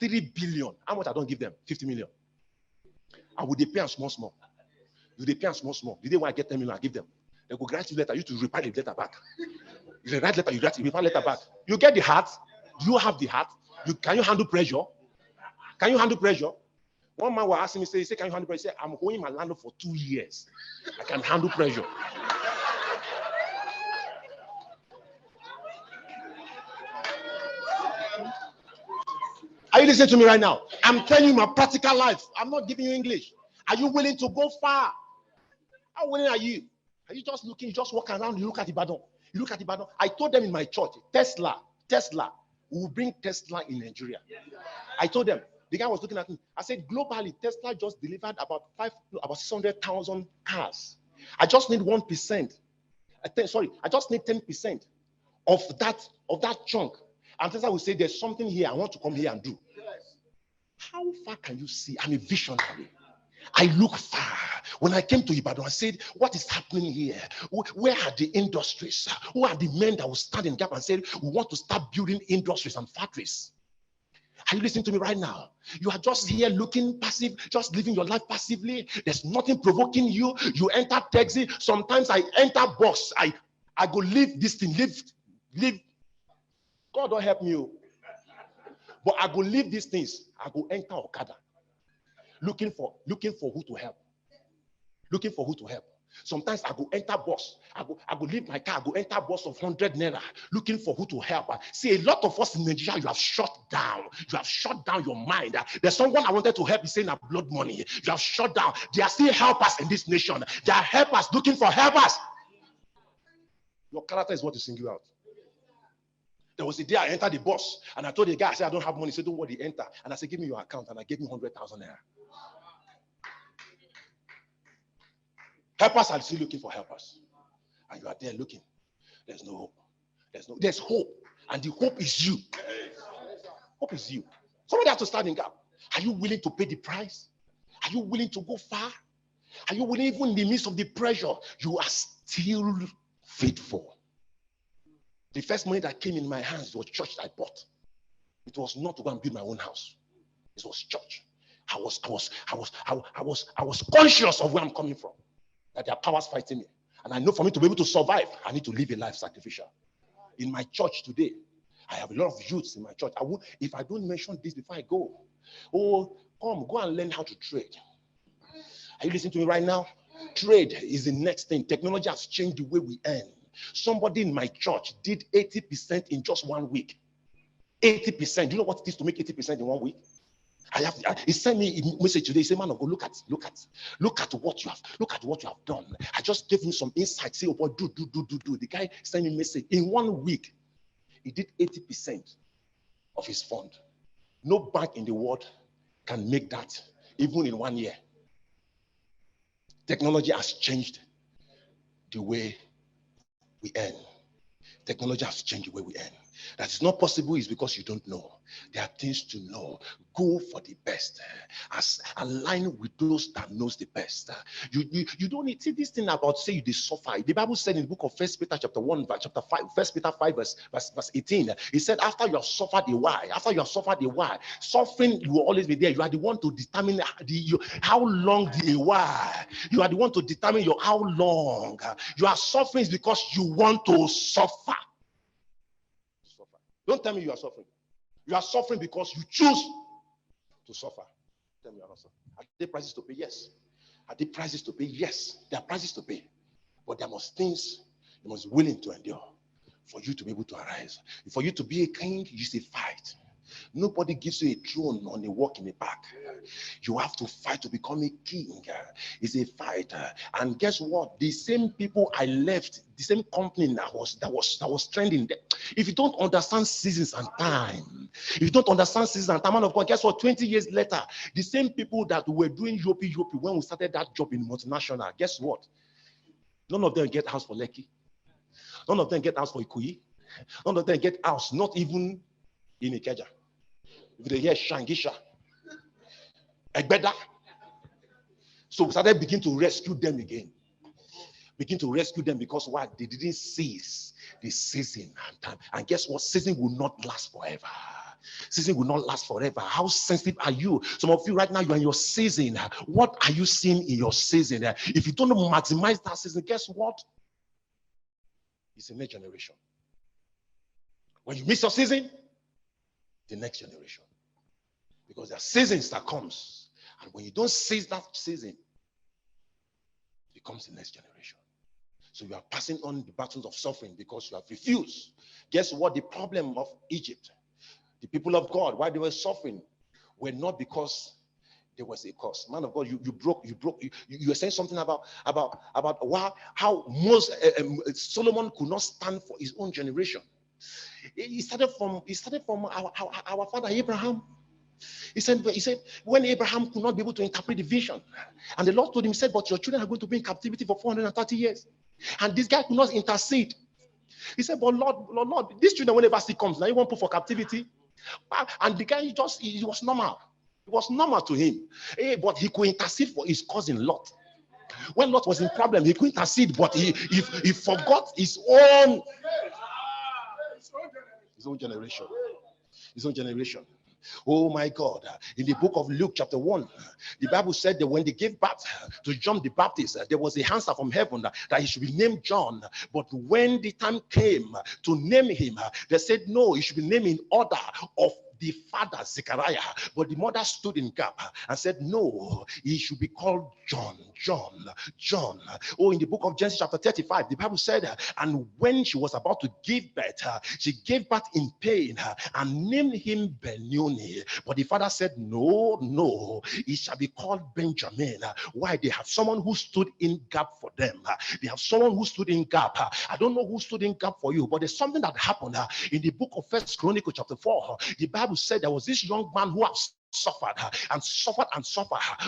B: 3 billion. How much I don't give them? 50 million. I would they pay them small. Do they pay them small? The day when I get 10 million, I give them. They go grant you letter. You to reply the letter back. If they write letter, you reply letter back. You get the heart. Do you have the heart? Can you handle pressure? Can you handle pressure? One man was asking me, say, can you handle pressure? He said, I'm owing my landlord for 2 years. I can handle pressure. Are you listening to me right now? I'm telling you my practical life. I'm not giving you English. Are you willing to go far? How willing are you? Are you just looking, you just walk around, you look at Ibadan. You look at Ibadan. I told them in my church, Tesla, we will bring Tesla in Nigeria. I told them, the guy was looking at me. I said, globally, Tesla just delivered about 600,000 cars. I just need 1%. I just need 10% of that chunk. And Tesla will say, there's something here I want to come here and do. How far can you see? I'm a visionary. I look far. When I came to Ibadan, I said, what is happening here? Where are the industries? Who are the men that will stand in the gap and say, we want to start building industries and factories? Are you listening to me right now? You are just here looking passive, just living your life passively. There's nothing provoking you. You enter taxi. Sometimes I enter bus. I go leave this thing, leave. God don't help me. But I go leave these things. I go enter Okada. Looking for who to help. Looking for who to help. Sometimes I go enter bus. I go leave my car. I go enter bus of 100 naira. Looking for who to help. See, a lot of us in Nigeria, you have shut down. You have shut down your mind. There's someone I wanted to help. He's saying blood money. You have shut down. There are still helpers in this nation. There are helpers looking for helpers. Your character is what will sing you out. There was a day I entered the bus and I told the guy, I said, I don't have money. He said, don't worry, enter. And I said, give me your account. And I gave him 100,000 naira. Helpers are still looking for helpers. And you are there looking. There's no hope. There's hope. And the hope is you. Hope is you. Somebody has to stand in gap. Are you willing to pay the price? Are you willing to go far? Are you willing, even in the midst of the pressure, you are still faithful? The first money that came in my hands was church I bought. It was not to go and build my own house. It was church. I was conscious of where I'm coming from. That there are powers fighting me. And I know for me to be able to survive, I need to live a life sacrificial. In my church today, I have a lot of youths in my church. If I don't mention this before I go, go and learn how to trade. Are you listening to me right now? Trade is the next thing. Technology has changed the way we earn. Somebody in my church did 80% in just 1 week. 80%. Do you know what it is to make 80% in 1 week? He sent me a message today. He said, man of God, look at what you have done. I just gave him some insight. Say, oh boy, do. The guy sent me a message. In 1 week, he did 80% of his fund. No bank in the world can make that, even in 1 year. Technology has changed the way we earn. Technology has changed the way we earn. That is not possible is because you don't know. There are things to know. Go for the best. Align with those that knows the best. You don't need, see this thing about say you suffer. The Bible said in the book of 1 Peter chapter 1, chapter 5, 1 Peter 5, verse 18, it said, after you have suffered a while, suffering will always be there. You are the one to determine how long the while. You are the one to determine how long. You are suffering is because you want to suffer. Don't tell me you are suffering. You are suffering because you choose to suffer. Tell me you are not suffering. Are there prices to pay? Yes. Are there prices to pay? Yes. There are prices to pay. But there must things you must be willing to endure for you to be able to arise. For you to be a king, you say fight. Nobody gives you a throne on a walk in the park. You have to fight to become a king. It's a fight. And guess what? The same people I left, the same company that was trending there. If you don't understand seasons and time, man of God, guess what? 20 years later, the same people that were doing yopi when we started that job in multinational, guess what? None of them get house for Lekki. None of them get house for Ikoyi. None of them get house, not even in Ikeja. If they hear Shangisha, Egbeda. So we started begin to rescue them again. Begin to rescue them because why? They didn't seize the season and time. And guess what? Season will not last forever. Season will not last forever. How sensitive are you? Some of you right now, you're in your season. What are you seeing in your season? If you don't maximize that season, guess what? It's a next generation. When you miss your season, the next generation. Because there are seasons that comes. And when you don't seize that season, it becomes the next generation. So you are passing on the battles of suffering because you have refused. Guess what? The problem of Egypt, the people of God, why they were suffering, were not because there was a cause. Man of God, you were saying something about how Solomon could not stand for his own generation. He started from our father Abraham. He said when Abraham could not be able to interpret the vision, and the Lord told him, he said, but your children are going to be in captivity for 430 years. And this guy could not intercede. He said, but Lord, these children, whenever he comes, now you won't put for captivity. And the guy it was normal. It was normal to him. But he could intercede for his cousin Lot. When Lot was in problem, he could intercede, but he forgot his own generation. His own generation. Oh my God. In the book of Luke chapter 1, the Bible said that when they gave birth to John the Baptist, there was a answer from heaven that he should be named John. But when the time came to name him, they said no, he should be named in order of the father, Zechariah, but the mother stood in gap and said, no, he should be called John. Oh, in the book of Genesis chapter 35, the Bible said, and when she was about to give birth, she gave birth in pain and named him Benoni. But the father said, no, he shall be called Benjamin. Why? They have someone who stood in gap for them. They have someone who stood in gap. I don't know who stood in gap for you, but there's something that happened in the book of First Chronicles chapter 4. The Bible said there was this young man who has suffered and suffered.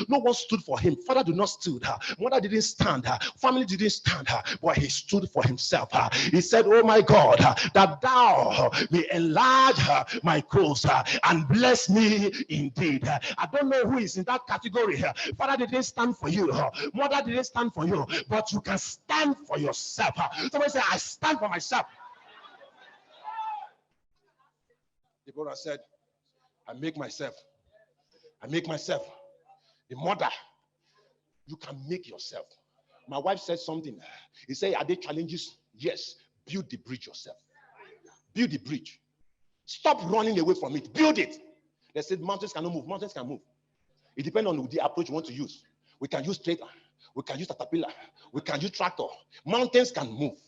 B: No one stood for him. Father did not stood. Mother didn't stand. Family didn't stand. But he stood for himself. He said, oh my God, that thou may enlarge my cause and bless me indeed. I don't know who is in that category. Father didn't stand for you. Mother didn't stand for you. But you can stand for yourself. Somebody say, I stand for myself. The brother said, I make myself. The mother, you can make yourself. My wife said something. He said, are there challenges? Yes. Build the bridge yourself. Build the bridge. Stop running away from it. Build it. They said mountains cannot move. Mountains can move. It depends on the approach you want to use. We can use trailer. We can use caterpillar. We can use tractor. Mountains can move.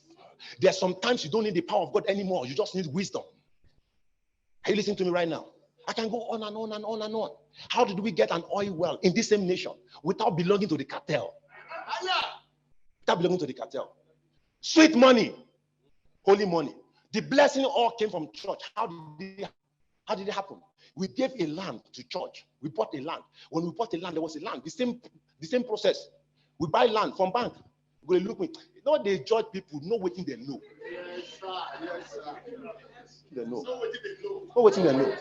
B: There are sometimes you don't need the power of God anymore. You just need wisdom. Are you listening to me right now? I can go on and on and on and on. How did we get an oil well in this same nation without belonging to the cartel? Without belonging to the cartel. Sweet money, holy money. The blessing all came from church. How did it happen? We gave a land to church. We bought a land. When we bought a land, there was a land. The same process. We buy land from bank. We look me. You know they judge people, know what they know. Yes, sir. Yes, sir. They know. Know what they know.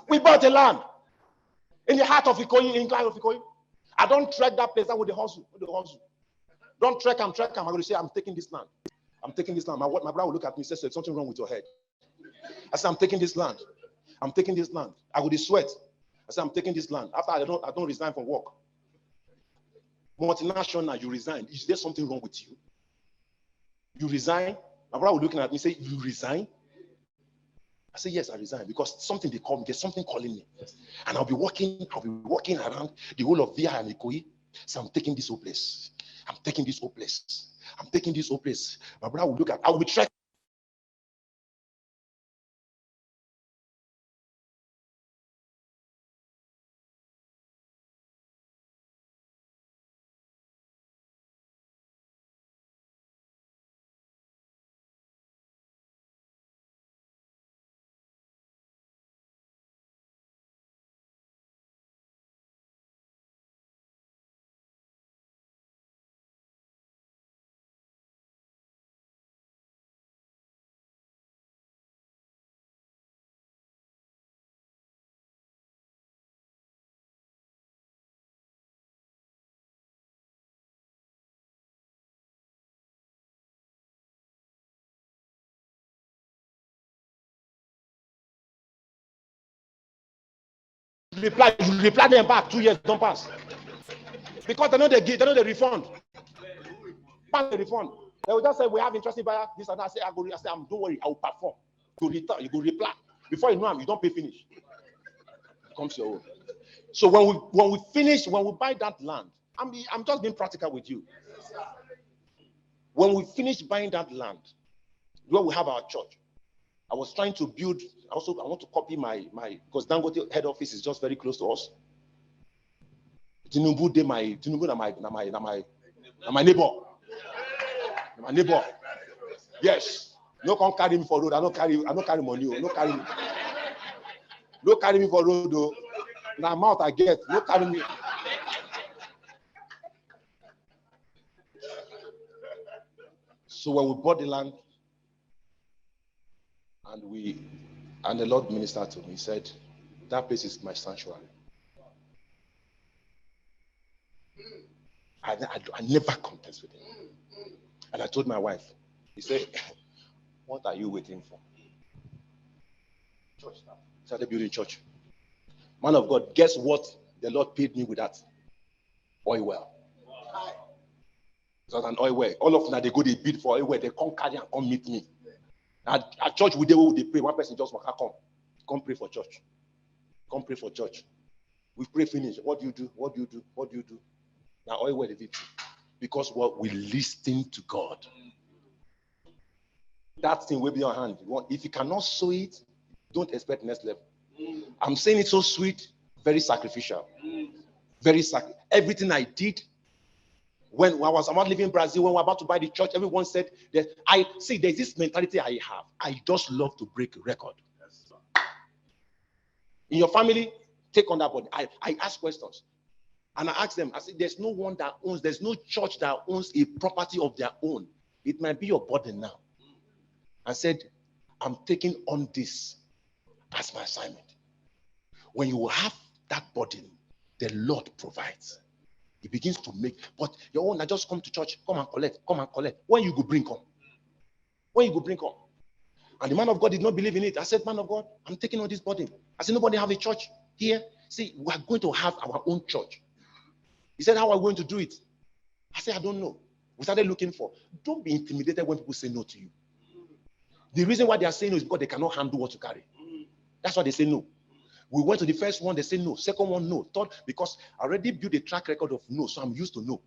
B: We bought a land in the heart of Ikoyi, in Ikoyi of Ikoyi. I don't track that place out with the hustle. Don't track him. I'm going to say, I'm taking this land. My brother will look at me and say, there's something wrong with your head. I said, I'm taking this land. I would sweat. I said, I'm taking this land. After I don't resign from work. Multinational, you resign. Is there something wrong with you? You resign? My brother was looking at me and say, you resign? I said, yes, I resign because something they call me, there's something calling me. And I'll be walking around the whole of Via and Ikoyi. So I'm taking this whole place. My brother will look at, I will be trekking. You reply them back 2 years, don't pass. Because they know they refund. Pass the refund. They will just say, we have interesting buyer, this and that. I say, don't worry, I will perform. You go reply. Before you know them, you don't pay finish. It comes your own. So when we buy that land, I'm just being practical with you. When we finish buying that land, where we have our church, I was trying to build. I want to copy my because Dangote head office is just very close to us. Tinubu na my neighbor. My neighbor. Yes. No come carry me for road. I don't carry money. No carry me for road though. Now mouth I get. No carry me. So when we bought the land, and the Lord ministered to me, he said, that place is my sanctuary. I never contest with him. And I told my wife, he said, what are you waiting for? Church now. Started building church. Man of God, guess what the Lord paid me with that? Oil well. It was an oil well. All of them, they go, they bid for oil well. They come carry and come meet me. At church, they pray. One person just walk, come pray for church. Come pray for church. We pray finish. What do you do? What do you do? What do you do? Now, all where the victory. Because what we listen to God. That thing will be your hand. If you cannot sow it, don't expect next level. I'm saying it so sweet, very sacrificial. Everything I did when I was about leaving Brazil, when we were about to buy the church, everyone said that there's this mentality I have. I just love to break a record. In your family, take on that body. I ask questions. And I ask them, I said, there's no church that owns a property of their own. It might be your burden now. I said, I'm taking on this as my assignment. When you have that burden, the Lord provides. He begins to make, but your own, I just come to church, come and collect. When you go bring come? When you go bring come? And the man of God did not believe in it. I said, man of God, I'm taking on this burden. I said, nobody have a church here. See, we are going to have our own church. He said, how are we going to do it? I said, I don't know. We started looking for. Don't be intimidated when people say no to you. The reason why they are saying no is because they cannot handle what you carry. That's why they say no. We went to the first one, they say no. Second one, no. Third, because I already built a track record of no, so I'm used to no.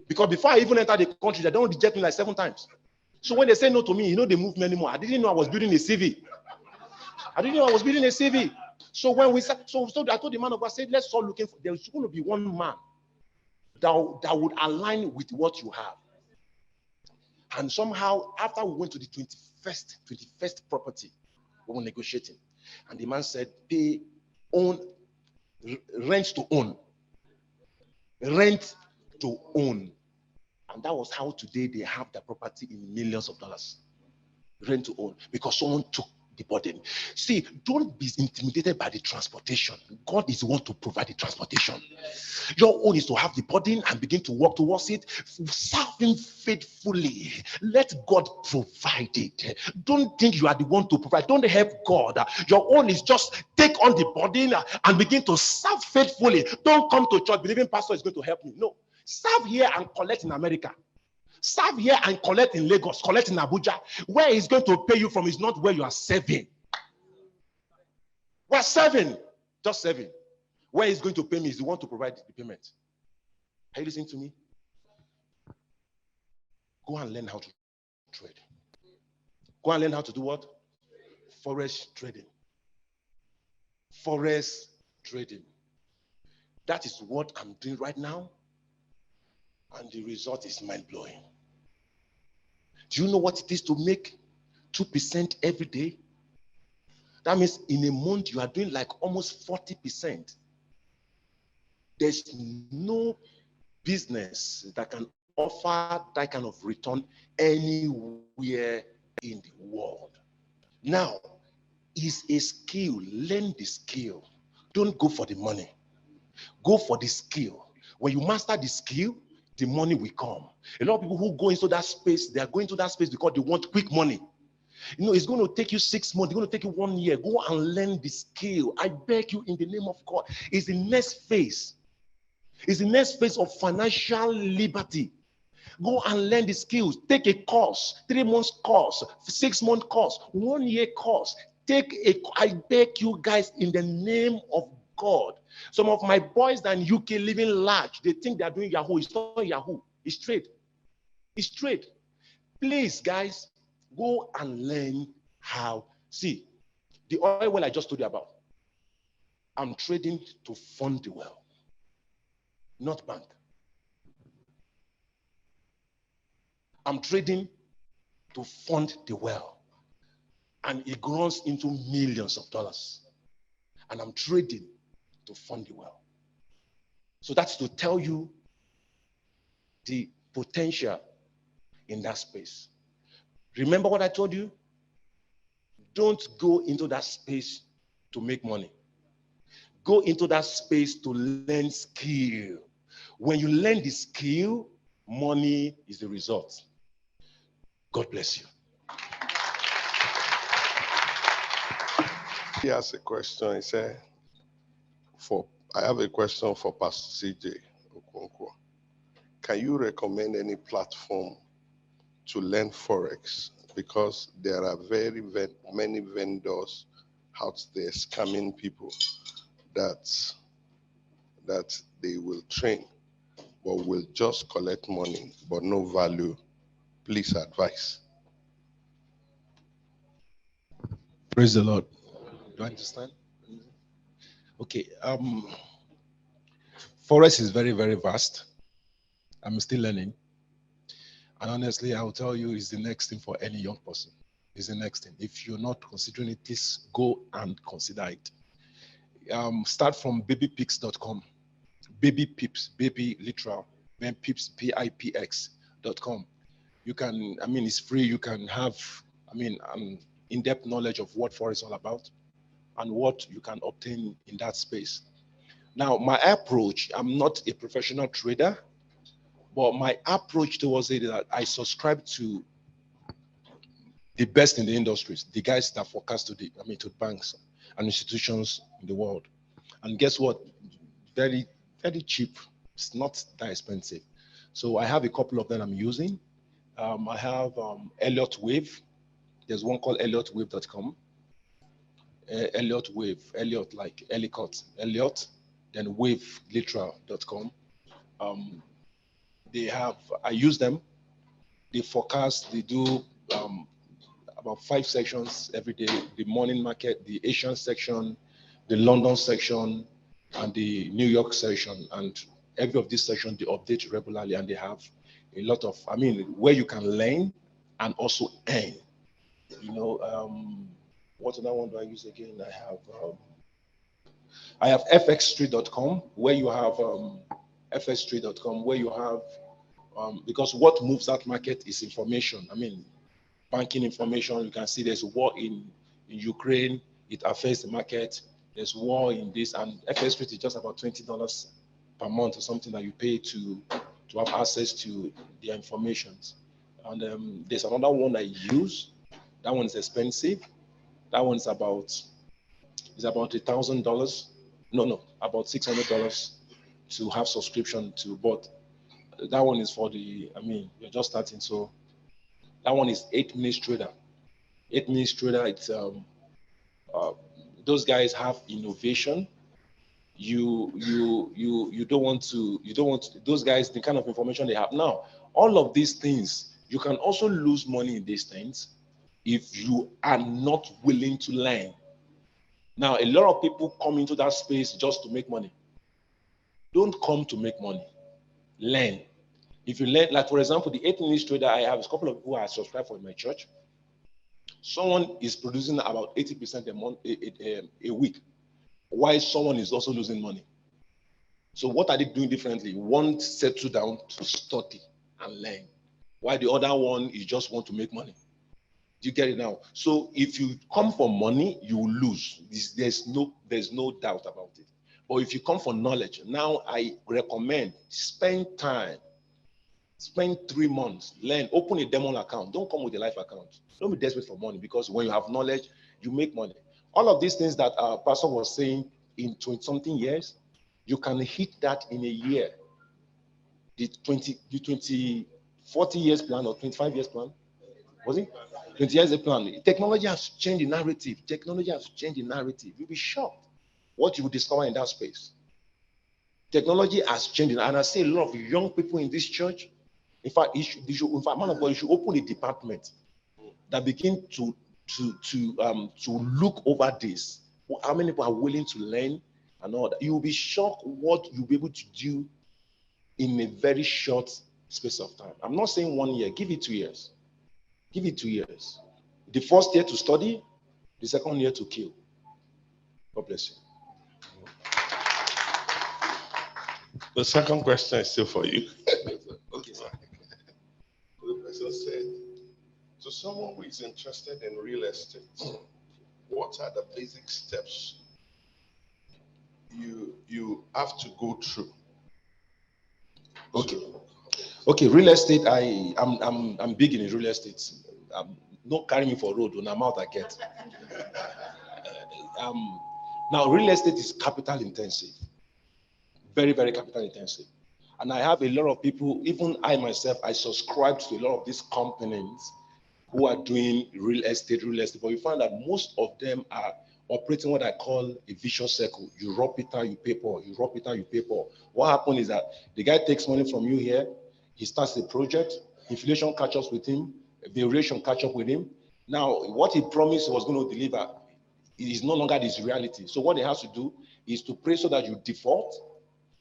B: Because before I even enter the country, they don't reject me like 7 times. So when they say no to me, they move me anymore. I didn't know I was building a CV. So when we start, so I told the man of God, I said, let's start looking for, there's going to be one man that would align with what you have. And somehow, after we went to the 21st property, we were negotiating. And the man said, rent to own. Rent to own. And that was how today they have the property in millions of dollars. Rent to own. Because someone took the burden. See, don't be intimidated by the transportation. God is the one to provide the transportation. Your own is to have the burden and begin to work towards it. Serve him faithfully. Let God provide it. Don't think you are the one to provide. Don't help God. Your own is just take on the burden and begin to serve faithfully. Don't come to church believing pastor is going to help me. No. Serve here and collect in America. Serve here and collect in Lagos, collect in Abuja. Where he's going to pay you from is not where you are serving. We're serving, just serving. Where he's going to pay me is the one to provide the payment. Are you listening to me? Go and learn how to trade. Go and learn how to do what? Forex trading. Forex trading. That is what I'm doing right now. And the result is mind-blowing. Do you know what it is to make 2% every day? That means in a month, you are doing like almost 40%. There's no business that can offer that kind of return anywhere in the world. Now, it's a skill. Learn the skill. Don't go for the money. Go for the skill. When you master the skill, the money will come. A lot of people who go into that space, they are going to that space because they want quick money. It's going to take you 6 months. It's going to take you 1 year. Go and learn the skill. I beg you in the name of God. It's the next phase. It's the next phase of financial liberty. Go and learn the skills. Take a course, 3 months course, 6 month course, 1 year course. I beg you guys in the name of God. Some of my boys that in UK living large, they think they are doing Yahoo. It's not Yahoo. It's trade. It's trade. Please, guys, go and learn how. See, the oil well I just told you about. I'm trading to fund the well, not bank. I'm trading to fund the well. And it grows into millions of dollars. And I'm trading to fund the well. So that's to tell you the potential in that space. Remember what I told you? Don't go into that space to make money. Go into that space to learn skill. When you learn the skill, money is the result. God bless you.
A: He has a question. He said, I have a question for Pastor CJ Okonkwo. Can you recommend any platform to learn Forex because there are many vendors out there scamming people that they will train but will just collect money but no value. Please advise.
B: Praise the Lord. Do I understand? Okay. Forex is very, very vast. I'm still learning. And honestly, I'll tell you, it's the next thing for any young person. It's the next thing. If you're not considering it, please go and consider it. Start from babypips.com. Baby pips, baby literal, then pips, PIPX.com. You can, it's free. You can have, in-depth knowledge of what Forex is all about and what you can obtain in that space. Now, my approach, I'm not a professional trader, but my approach towards it is that I subscribe to the best in the industries, the guys that forecast to banks and institutions in the world. And guess what? Very, very cheap. It's not that expensive. So I have a couple of them I'm using. I have Elliott Wave. There's one called ElliottWave.com. Elliott Wave, Elliott like Ellicott, Elliott, then Wave literal.com. I use them. They forecast, they do about 5 sections every day: the morning market, the Asian section, the London section, and the New York section. And every of these sections, they update regularly, and they have a lot of, where you can learn and also earn. What other one do I use again? I have fxstreet.com, where you have fxstreet.com, where you have, because what moves that market is information. Banking information. You can see there's a war in Ukraine. It affects the market. There's war in this, and FX Street is just about $20 per month or something that you pay to have access to the information. And there's another one I use. That one's expensive. That one's about $1,000. No, about $600 to have subscription to. But that one is for you're just starting. So that one is 8 Minutes Trader. 8 Minutes Trader. It's those guys have innovation. You don't want to. Those guys, the kind of information they have now. All of these things, you can also lose money in these things if you are not willing to learn. Now, a lot of people come into that space just to make money. Don't come to make money. Learn. If you learn, like for example, the 8 Minutes Trader, I have a couple of people I subscribe for in my church. Someone is producing about 80% a week, while someone is also losing money. So what are they doing differently? One settle down to study and learn, while the other one is just want to make money. Do you get it now? So if you come for money, you will lose. There's no doubt about it. But if you come for knowledge, now I recommend spend time. Spend 3 months, learn, open a demo account. Don't come with a life account. Don't be desperate for money, because when you have knowledge, you make money. All of these things that our pastor was saying in 20-something years, you can hit that in a year. The 40 years plan or 25 years plan, was it? 20 years plan. Technology has changed the narrative. You'll be shocked what you will discover in that space. Technology has changed, and I see a lot of young people in this church. In fact, man of God, you should open a department that begin to look over this. How many people are willing to learn and all that? You will be shocked what you'll be able to do in a very short space of time. I'm not saying 1 year. Give it 2 years. Give it 2 years. The first year to study, the second year to kill. God bless you.
A: The second question is still for you.
B: Okay, sir.
A: The person said, to someone who is interested in real estate, what are the basic steps you have to go through?
B: Okay, real estate. I'm big in real estate. Don't carry me for road when I'm out. I get. Now, real estate is capital intensive. Very, very capital intensive. And I have a lot of people, even I myself, I subscribe to a lot of these companies who are doing real estate, but you find that most of them are operating what I call a vicious circle. You rob Peter, you pay Paul. You rob Peter, you pay Paul. What happens is that the guy takes money from you here, he starts the project, inflation catches up with him, variation catch up with him. Now, what he promised he was going to deliver is no longer this reality. So what he has to do is to pray so that you default,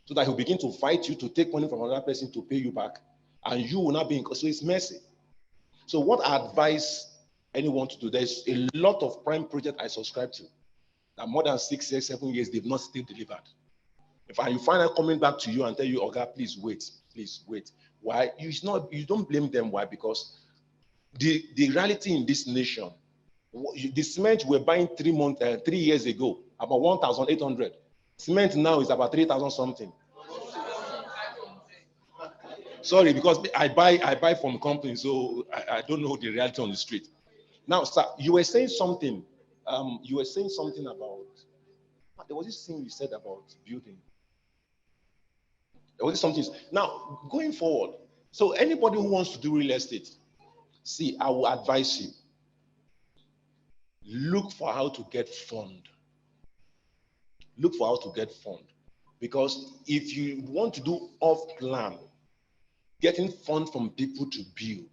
B: so that he'll begin to fight you to take money from another person to pay you back, and you will not be in. So it's messy. So what I advise anyone to do, there's a lot of prime projects I subscribe to that more than 6 years, 7 years, they've not still delivered. If you find out coming back to you and tell you, "Oga, please wait. Why? You don't blame them. Why? Because the reality in this nation, the cement we're buying 3 years ago, about 1,800. Cement now is about 3,000 something. Sorry, because I buy from companies, so I don't know the reality on the street. Now, sir, you were saying something. You were saying something about. There was this thing you said about building. There was something. Now, going forward, so anybody who wants to do real estate, see, I will advise you. Look for how to get fund. Look for how to get fund. Because if you want to do off-plan, getting fund from people to build,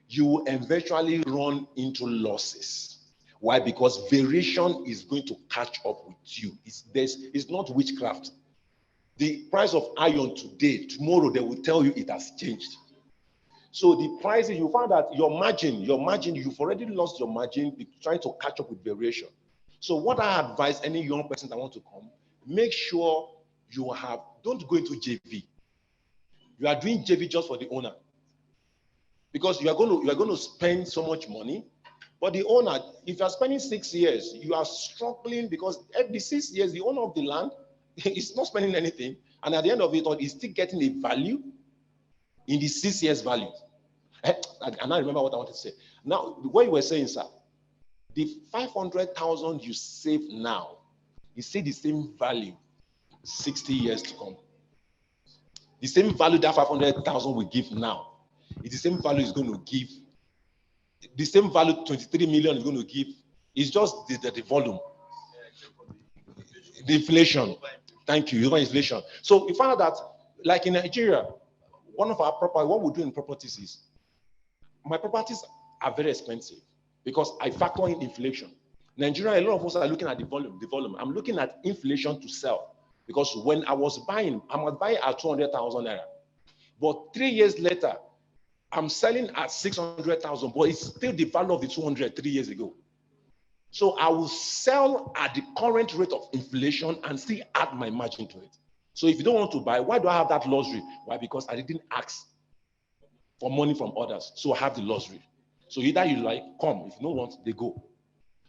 B: you will eventually run into losses. Why? Because variation is going to catch up with you. It's not witchcraft. The price of iron today, tomorrow, they will tell you it has changed. So the prices, you find that your margin, you've already lost your margin trying to catch up with variation. So what I advise any young person that want to come, make sure don't go into JV. You are doing JV just for the owner. Because you are going to spend so much money, but the owner, if you are spending 6 years, you are struggling because every 6 years, the owner of the land is not spending anything, and at the end of it all, he's still getting a value in the 6 years value. And I remember what I wanted to say. Now, what you were saying, sir, the 500,000 you save now is still the same value 60 years to come. The same value that 500,000 we give now, it's the same value is going to give. The same value 23 million is going to give. It's just the volume. The inflation. Thank you. Inflation. So you find out that, like in Nigeria, what we do in properties is, my properties are very expensive because I factor in inflation. Nigeria, a lot of us are looking at the volume. I'm looking at inflation to sell, because when I was buying at 200,000 naira, but 3 years later, I'm selling at 600,000, but it's still the value of the 200 3 years ago. So I will sell at the current rate of inflation and still add my margin to it. So if you don't want to buy, why do I have that luxury? Why? Because I didn't ask for money from others, so I have the luxury. So either you like, come. If you don't want, they go.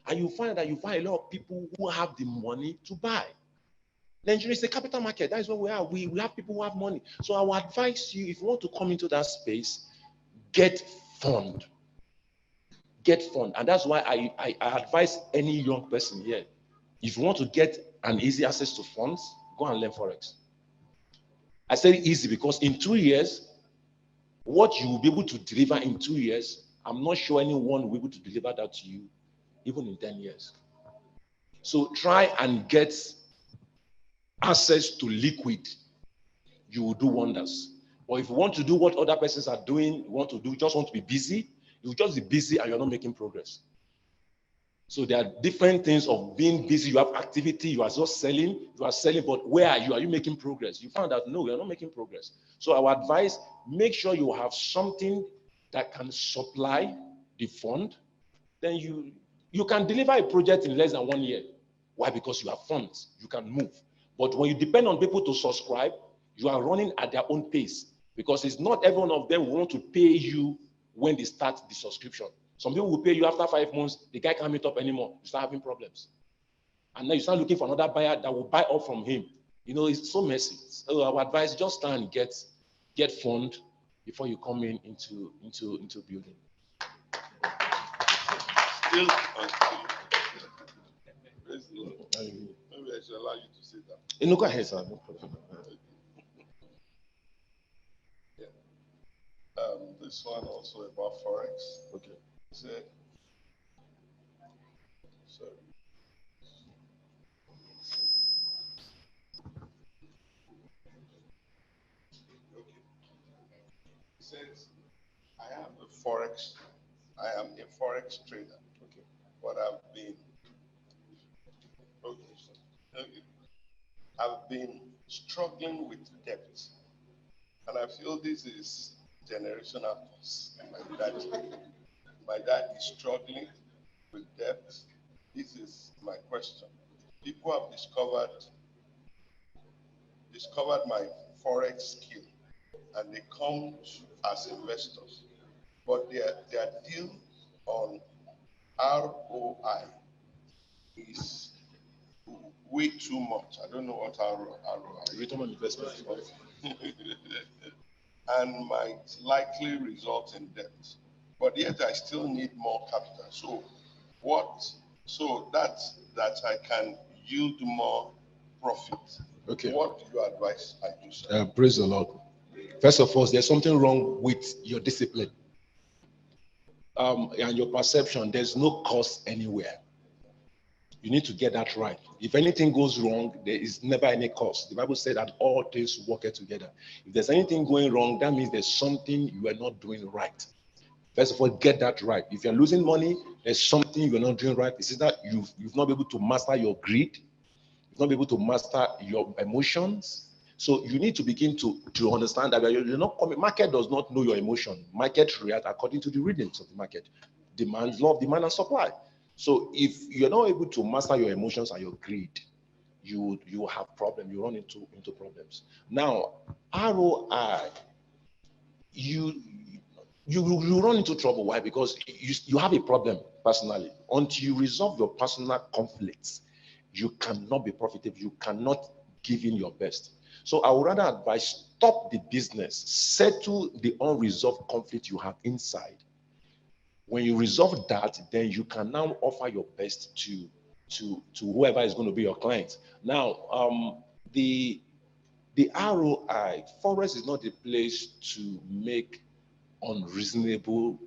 B: And you find a lot of people who have the money to buy. Nigeria is a capital market. That is what we are. We have people who have money. So I would advise you, if you want to come into that space, get fund. Get fund. And that's why I advise any young person here, if you want to get an easy access to funds, go and learn Forex. I say easy because in 2 years, what you will be able to deliver in 2 years, I'm not sure anyone will be able to deliver that to you even in 10 years. So try and get access to liquid. You will do wonders. Or if you want to do what other persons are doing, just want to be busy, you'll just be busy and you're not making progress. So there are different things of being busy. You have activity, you are just selling, but where are you? Are you making progress? You found out, no, you're not making progress. So our advice, make sure you have something that can supply the fund. Then you can deliver a project in less than 1 year. Why? Because you have funds, you can move. But when you depend on people to subscribe, you are running at their own pace, because it's not every one of them who want to pay you when they start the subscription. Some people will pay you after 5 months, the guy can't meet up anymore, you start having problems. And now you start looking for another buyer that will buy up from him. It's so messy. So our advice, just try and get fund before you come into building.
A: Still, maybe I should allow you to say that.
B: No, go ahead, sir. No problem.
A: Yeah. This one also about Forex.
B: Okay.
A: Sorry. It says, I am a forex trader. Okay. But I've been struggling with debt. And I feel this is generational curse. My dad is struggling with debt. This is my question. People have discovered my forex skill, and they come as investors, but their deal on ROI is way too much. I don't know what ROI is.
B: Return on investment.
A: And might likely result in debt. But yet I still need more capital. So that I can yield more profit.
B: Okay.
A: What do you advise I do, sir?
B: Praise the Lord. First of all, there's something wrong with your discipline and your perception. There's no cause anywhere. You need to get that right. If anything goes wrong, there is never any cause. The Bible said that all things work together. If there's anything going wrong, that means there's something you are not doing right. First of all, get that right. If you're losing money, there's something you're not doing right. It's that you've not been able to master your greed. You've not been able to master your emotions. So you need to begin to understand that you're not coming. Market does not know your emotion. Market react according to the rhythms of the market. Demand, law of demand and supply. So if you're not able to master your emotions and your greed, you have problems. You run into problems. Now, ROI, you run into trouble. Why? Because you have a problem personally. Until you resolve your personal conflicts, you cannot be profitable. You cannot give in your best. So I would rather advise, stop the business, settle the unresolved conflict you have inside. When you resolve that, then you can now offer your best to whoever is going to be your client. Now, the ROI, Forex is not a place to make unreasonable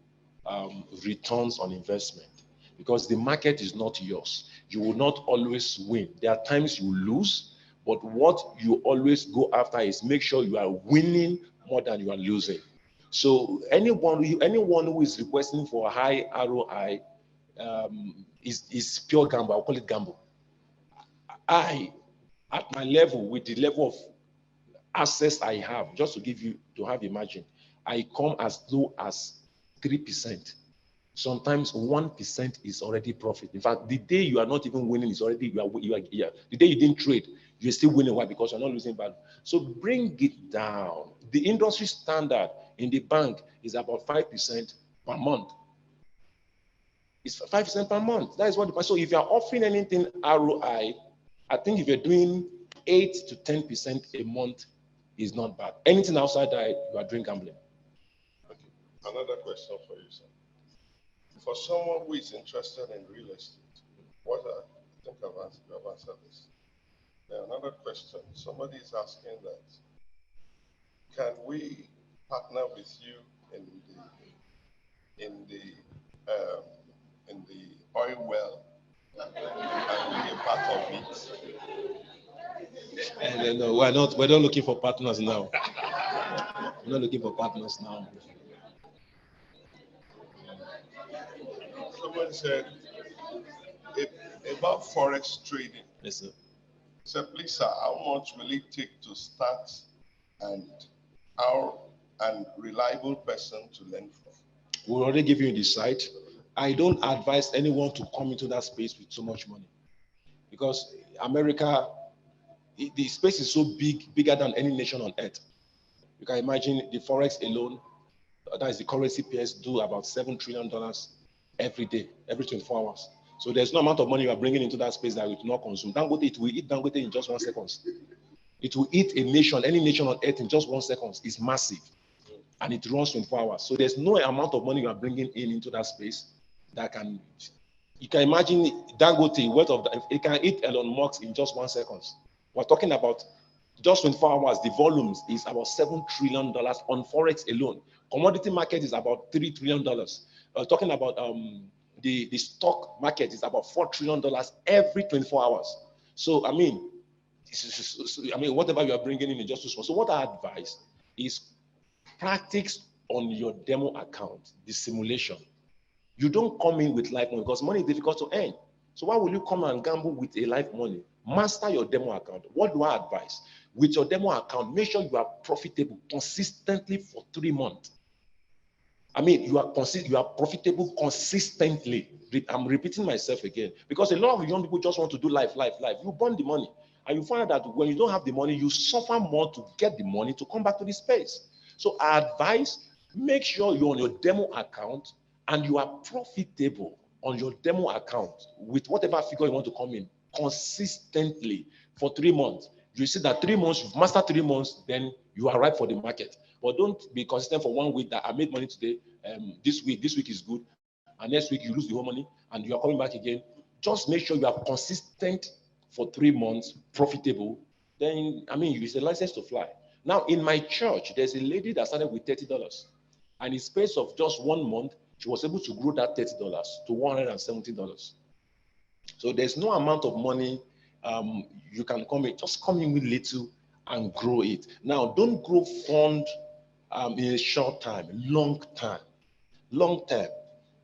B: returns on investment, because the market is not yours. You will not always win. There are times you lose, but what you always go after is make sure you are winning more than you are losing. So anyone who is requesting for a high ROI is pure gamble. I'll call it gamble. I, at my level, with the level of access I have, just to give you to have imagine, I come as low as 3%. Sometimes 1% is already profit. In fact, the day you are not even winning is already you are the day you didn't trade, you're still winning. Why? Because you're not losing value. So bring it down. The industry standard in the bank is about 5% per month. It's 5% per month. That is what the so if you're offering anything ROI, I think if you're doing 8 to 10% a month is not bad. Anything outside that, you are doing gambling.
A: Okay. Another question for you, sir. For someone who is interested in real estate, I think I've answered this. Now, another question. Somebody is asking that, can we partner with you in the oil well and be a part of it?
B: No, we're not looking for partners now. We're not looking for partners now.
A: Someone said about forex trading.
B: Yes, sir.
A: So please, sir, how much will it take to start, and how and reliable person to learn from?
B: We'll already give you the site. I don't advise anyone to come into that space with so much money, because America, the space is so big, bigger than any nation on earth. You can imagine the forex alone, that is the currency pairs, do about $7 trillion every day, every 24 hours. So there's no amount of money you are bringing into that space that it will not consume. Dangote, it will eat Dangote in just 1 second. It will eat a nation, any nation on earth in just 1 second. It's massive. And it runs 24 hours. So there's no amount of money you are bringing into that space that can, you can imagine Dangote, what of that, it can eat Elon Musk in just 1 second. We're talking about just 24 hours, the volumes is about $7 trillion on Forex alone. Commodity market is about $3 trillion. Talking about the stock market is about $4 trillion every 24 hours. So, I mean, whatever you are bringing in is just too small. So what I advise is practice on your demo account, the simulation. You don't come in with live money because money is difficult to earn. So why will you come and gamble with a live money? Master your demo account. What do I advise? With your demo account, make sure you are profitable consistently for 3 months. I mean, you are profitable consistently. I'm repeating myself again because a lot of young people just want to do life. You burn the money, and you find out that when you don't have the money, you suffer more to get the money to come back to the space. So I advise, make sure you're on your demo account and you are profitable on your demo account with whatever figure you want to come in consistently for 3 months. You see that 3 months, you've mastered 3 months, then you are ripe for the market. But don't be consistent for 1 week that I made money today. This week is good, and next week you lose the whole money and you are coming back again. Just make sure you are consistent for 3 months, profitable. Then, I mean, it's a license to fly. Now, in my church, there's a lady that started with $30, and in space of just 1 month, she was able to grow that $30 to $170. So there's no amount of money you can come in. Just come in with little and grow it. Now, don't grow fund in a short time, long term. Long term.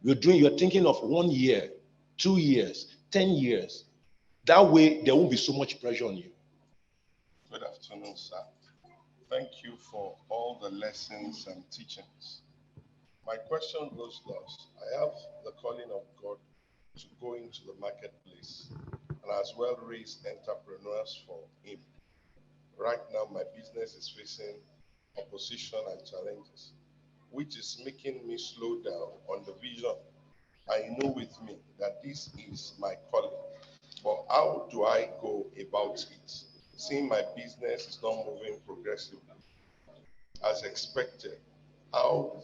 B: You're thinking of 1 year, 2 years, 10 years. That way, there won't be so much pressure on you.
A: Good afternoon, sir. Thank you for all the lessons and teachings. My question goes thus. I have the calling of God to go into the marketplace and as well raise entrepreneurs for him. Right now, my business is facing opposition and challenges, which is making me slow down on the vision. I know with me that this is my calling, but how do I go about it? Seeing my business is not moving progressively as expected, how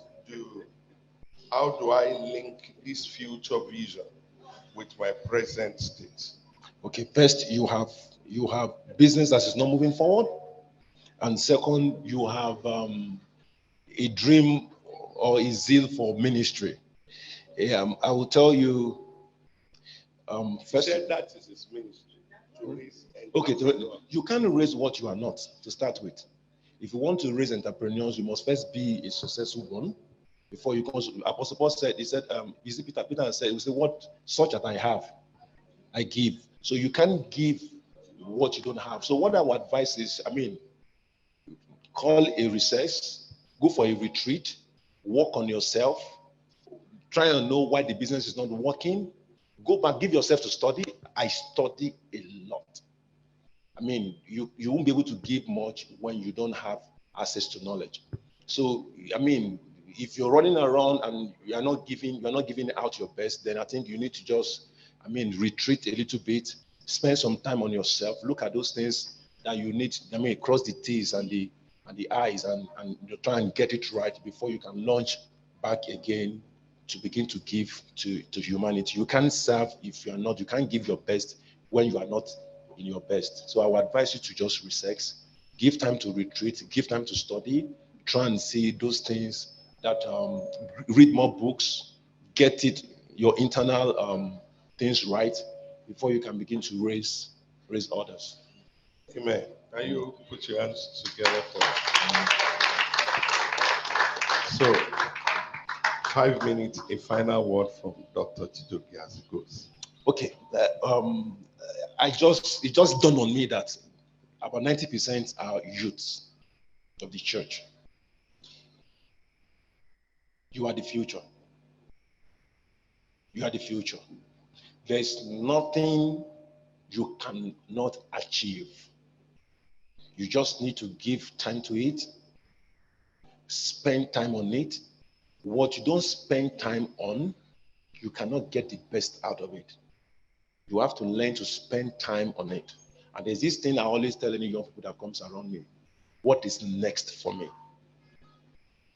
A: do I link this future vision with my present state?
B: Okay, first you have business that is not moving forward, and second you have a dream or a zeal for ministry. I will tell you. First,
A: you said that is his ministry.
B: Okay, you can't raise what you are not to start with. If you want to raise entrepreneurs, you must first be a successful one before you come. Apostle Paul said, he said, is it Peter? Peter said, he said, what such that I have, I give. So you can't give what you don't have. So what I would advise is, I mean, call a recess, go for a retreat, work on yourself, try and know why the business is not working. Go back, give yourself to study. I study a lot. I mean, you won't be able to give much when you don't have access to knowledge. So, I mean, if you're running around and you're not giving out your best, then I think you need to just, I mean, retreat a little bit, spend some time on yourself, look at those things that you need, I mean, cross the T's and the I's and you try and get it right before you can launch back again to begin to give to humanity. You can't serve if you can't give your best when you are not in your best. So I would advise you to just resex, give time to retreat, give time to study, try and see those things that read more books, get your internal things right before you can begin to raise others.
A: Amen. Can you put your hands together for So 5 minutes, a final word from Dr. Chijioke as it goes.
B: Okay. It just dawned on me that about 90% are youths of the church. You are the future. You are the future. There's nothing you cannot achieve. You just need to give time to it, spend time on it. What you don't spend time on, you cannot get the best out of it. You have to learn to spend time on it. And there's this thing I always tell any young people that comes around me. What is next for me?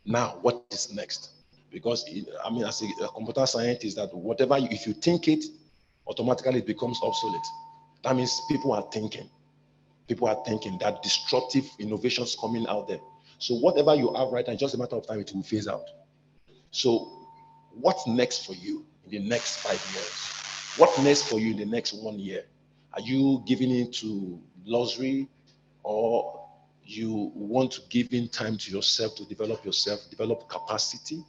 B: Now, what is next? Because, I mean, as a computer scientist, that whatever, if you think it, automatically it becomes obsolete. That means people are thinking. People are thinking that disruptive innovations coming out there. So whatever you have right now, just a matter of time, it will phase out. So what's next for you in the next 5 years? What next for you in the next 1 year? Are you giving in to luxury, or you want to give in time to yourself, to develop capacity?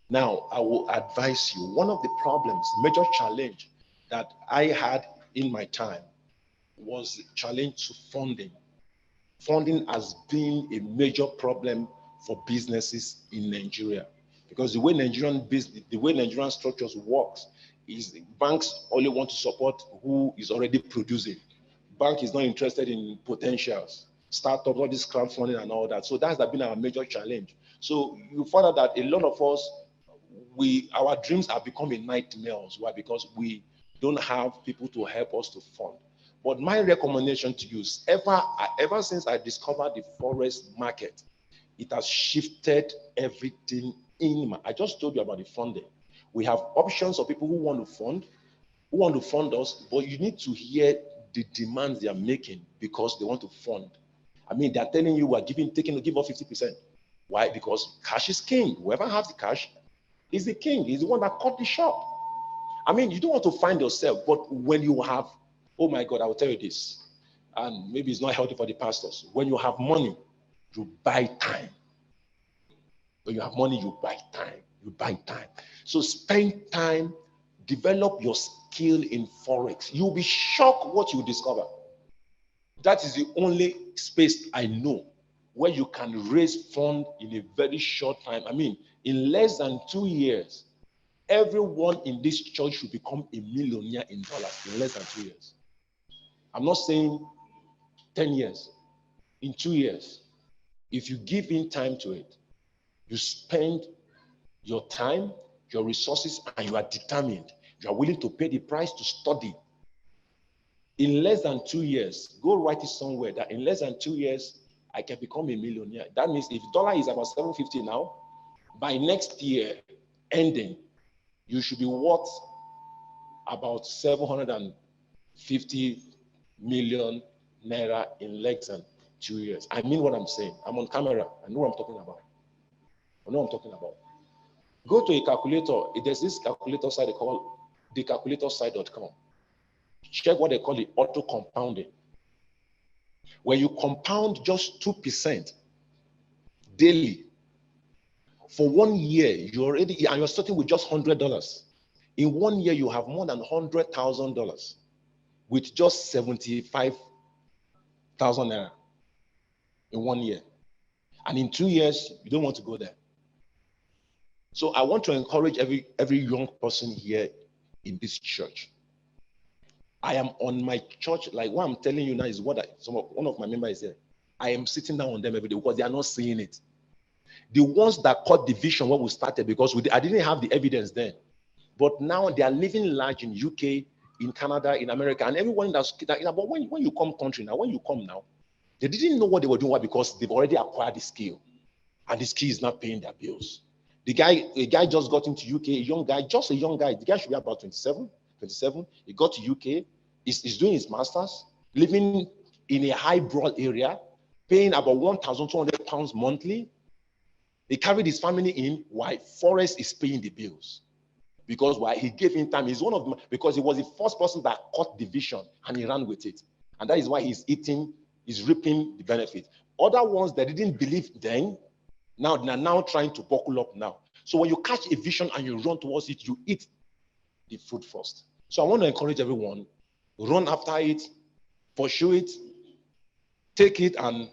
B: Now, I will advise you, one of the problems, major challenge that I had in my time was the challenge to funding. Funding has been a major problem for businesses in Nigeria, because the way Nigerian structures works is the banks only want to support who is already producing. Bank is not interested in potentials, startups, all this crowdfunding and all that. So that's been our major challenge. So you find out that a lot of us, our dreams are becoming nightmares. Why? Because we don't have people to help us to fund. But my recommendation to you is, ever since I discovered the forest market, it has shifted everything in. I just told you about the funding. We have options of people who want to fund us, but you need to hear the demands they are making because they want to fund. I mean, they're telling you taking to give up 50%. Why? Because cash is king. Whoever has the cash is the king. He's the one that cut the shop. I mean, you don't want to find yourself, but when you have, oh my God, I will tell you this, and maybe it's not healthy for the pastors. When you have money, you buy time. When you have money, you buy time. You buy time. So spend time, develop your skill in Forex. You'll be shocked what you discover. That is the only space I know where you can raise funds in a very short time. I mean, in less than 2 years, everyone in this church should become a millionaire in dollars in less than 2 years. I'm not saying 10 years. In 2 years, if you give in time to it, you spend your time, your resources, and you are determined, you are willing to pay the price to study. In less than 2 years, go write it somewhere that in less than 2 years, I can become a millionaire. That means if dollar is about 750 now, by next year ending, you should be worth about 750 million naira in less than 2 years. I mean what I'm saying. I'm on camera. I know what I'm talking about. Go to a calculator. There's this calculator site they call thecalculatorsite.com. Check what they call the auto compounding. When you compound just 2% daily for 1 year, you're starting with just $100. In 1 year, you have more than $100,000 with just 75,000 naira in 1 year. And in 2 years, you don't want to go there. So I want to encourage every young person here in this church. I am on my church, like what I'm telling you now is one of my members is here. I am sitting down on them every day because they are not seeing it. The ones that caught the vision when we started, because I didn't have the evidence then. But now they are living large in UK, in Canada, in America, and everyone but when you come country now, they didn't know what they were doing. Why? Because they've already acquired the skill. And the skill is not paying their bills. A guy just got into UK, a young guy. The guy should be about 27. He got to UK, he's doing his master's, living in a high broad area, paying about 1,200 pounds monthly. He carried his family in. Why? Forest is paying the bills. Because why? He gave him time. Because he was the first person that caught the vision and he ran with it. And that is why he's reaping the benefit. Other ones that didn't believe then, now they are now trying to buckle up now. So when you catch a vision and you run towards it, you eat the fruit first. So I want to encourage everyone, run after it, pursue it, take it and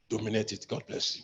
B: dominate it. God bless you.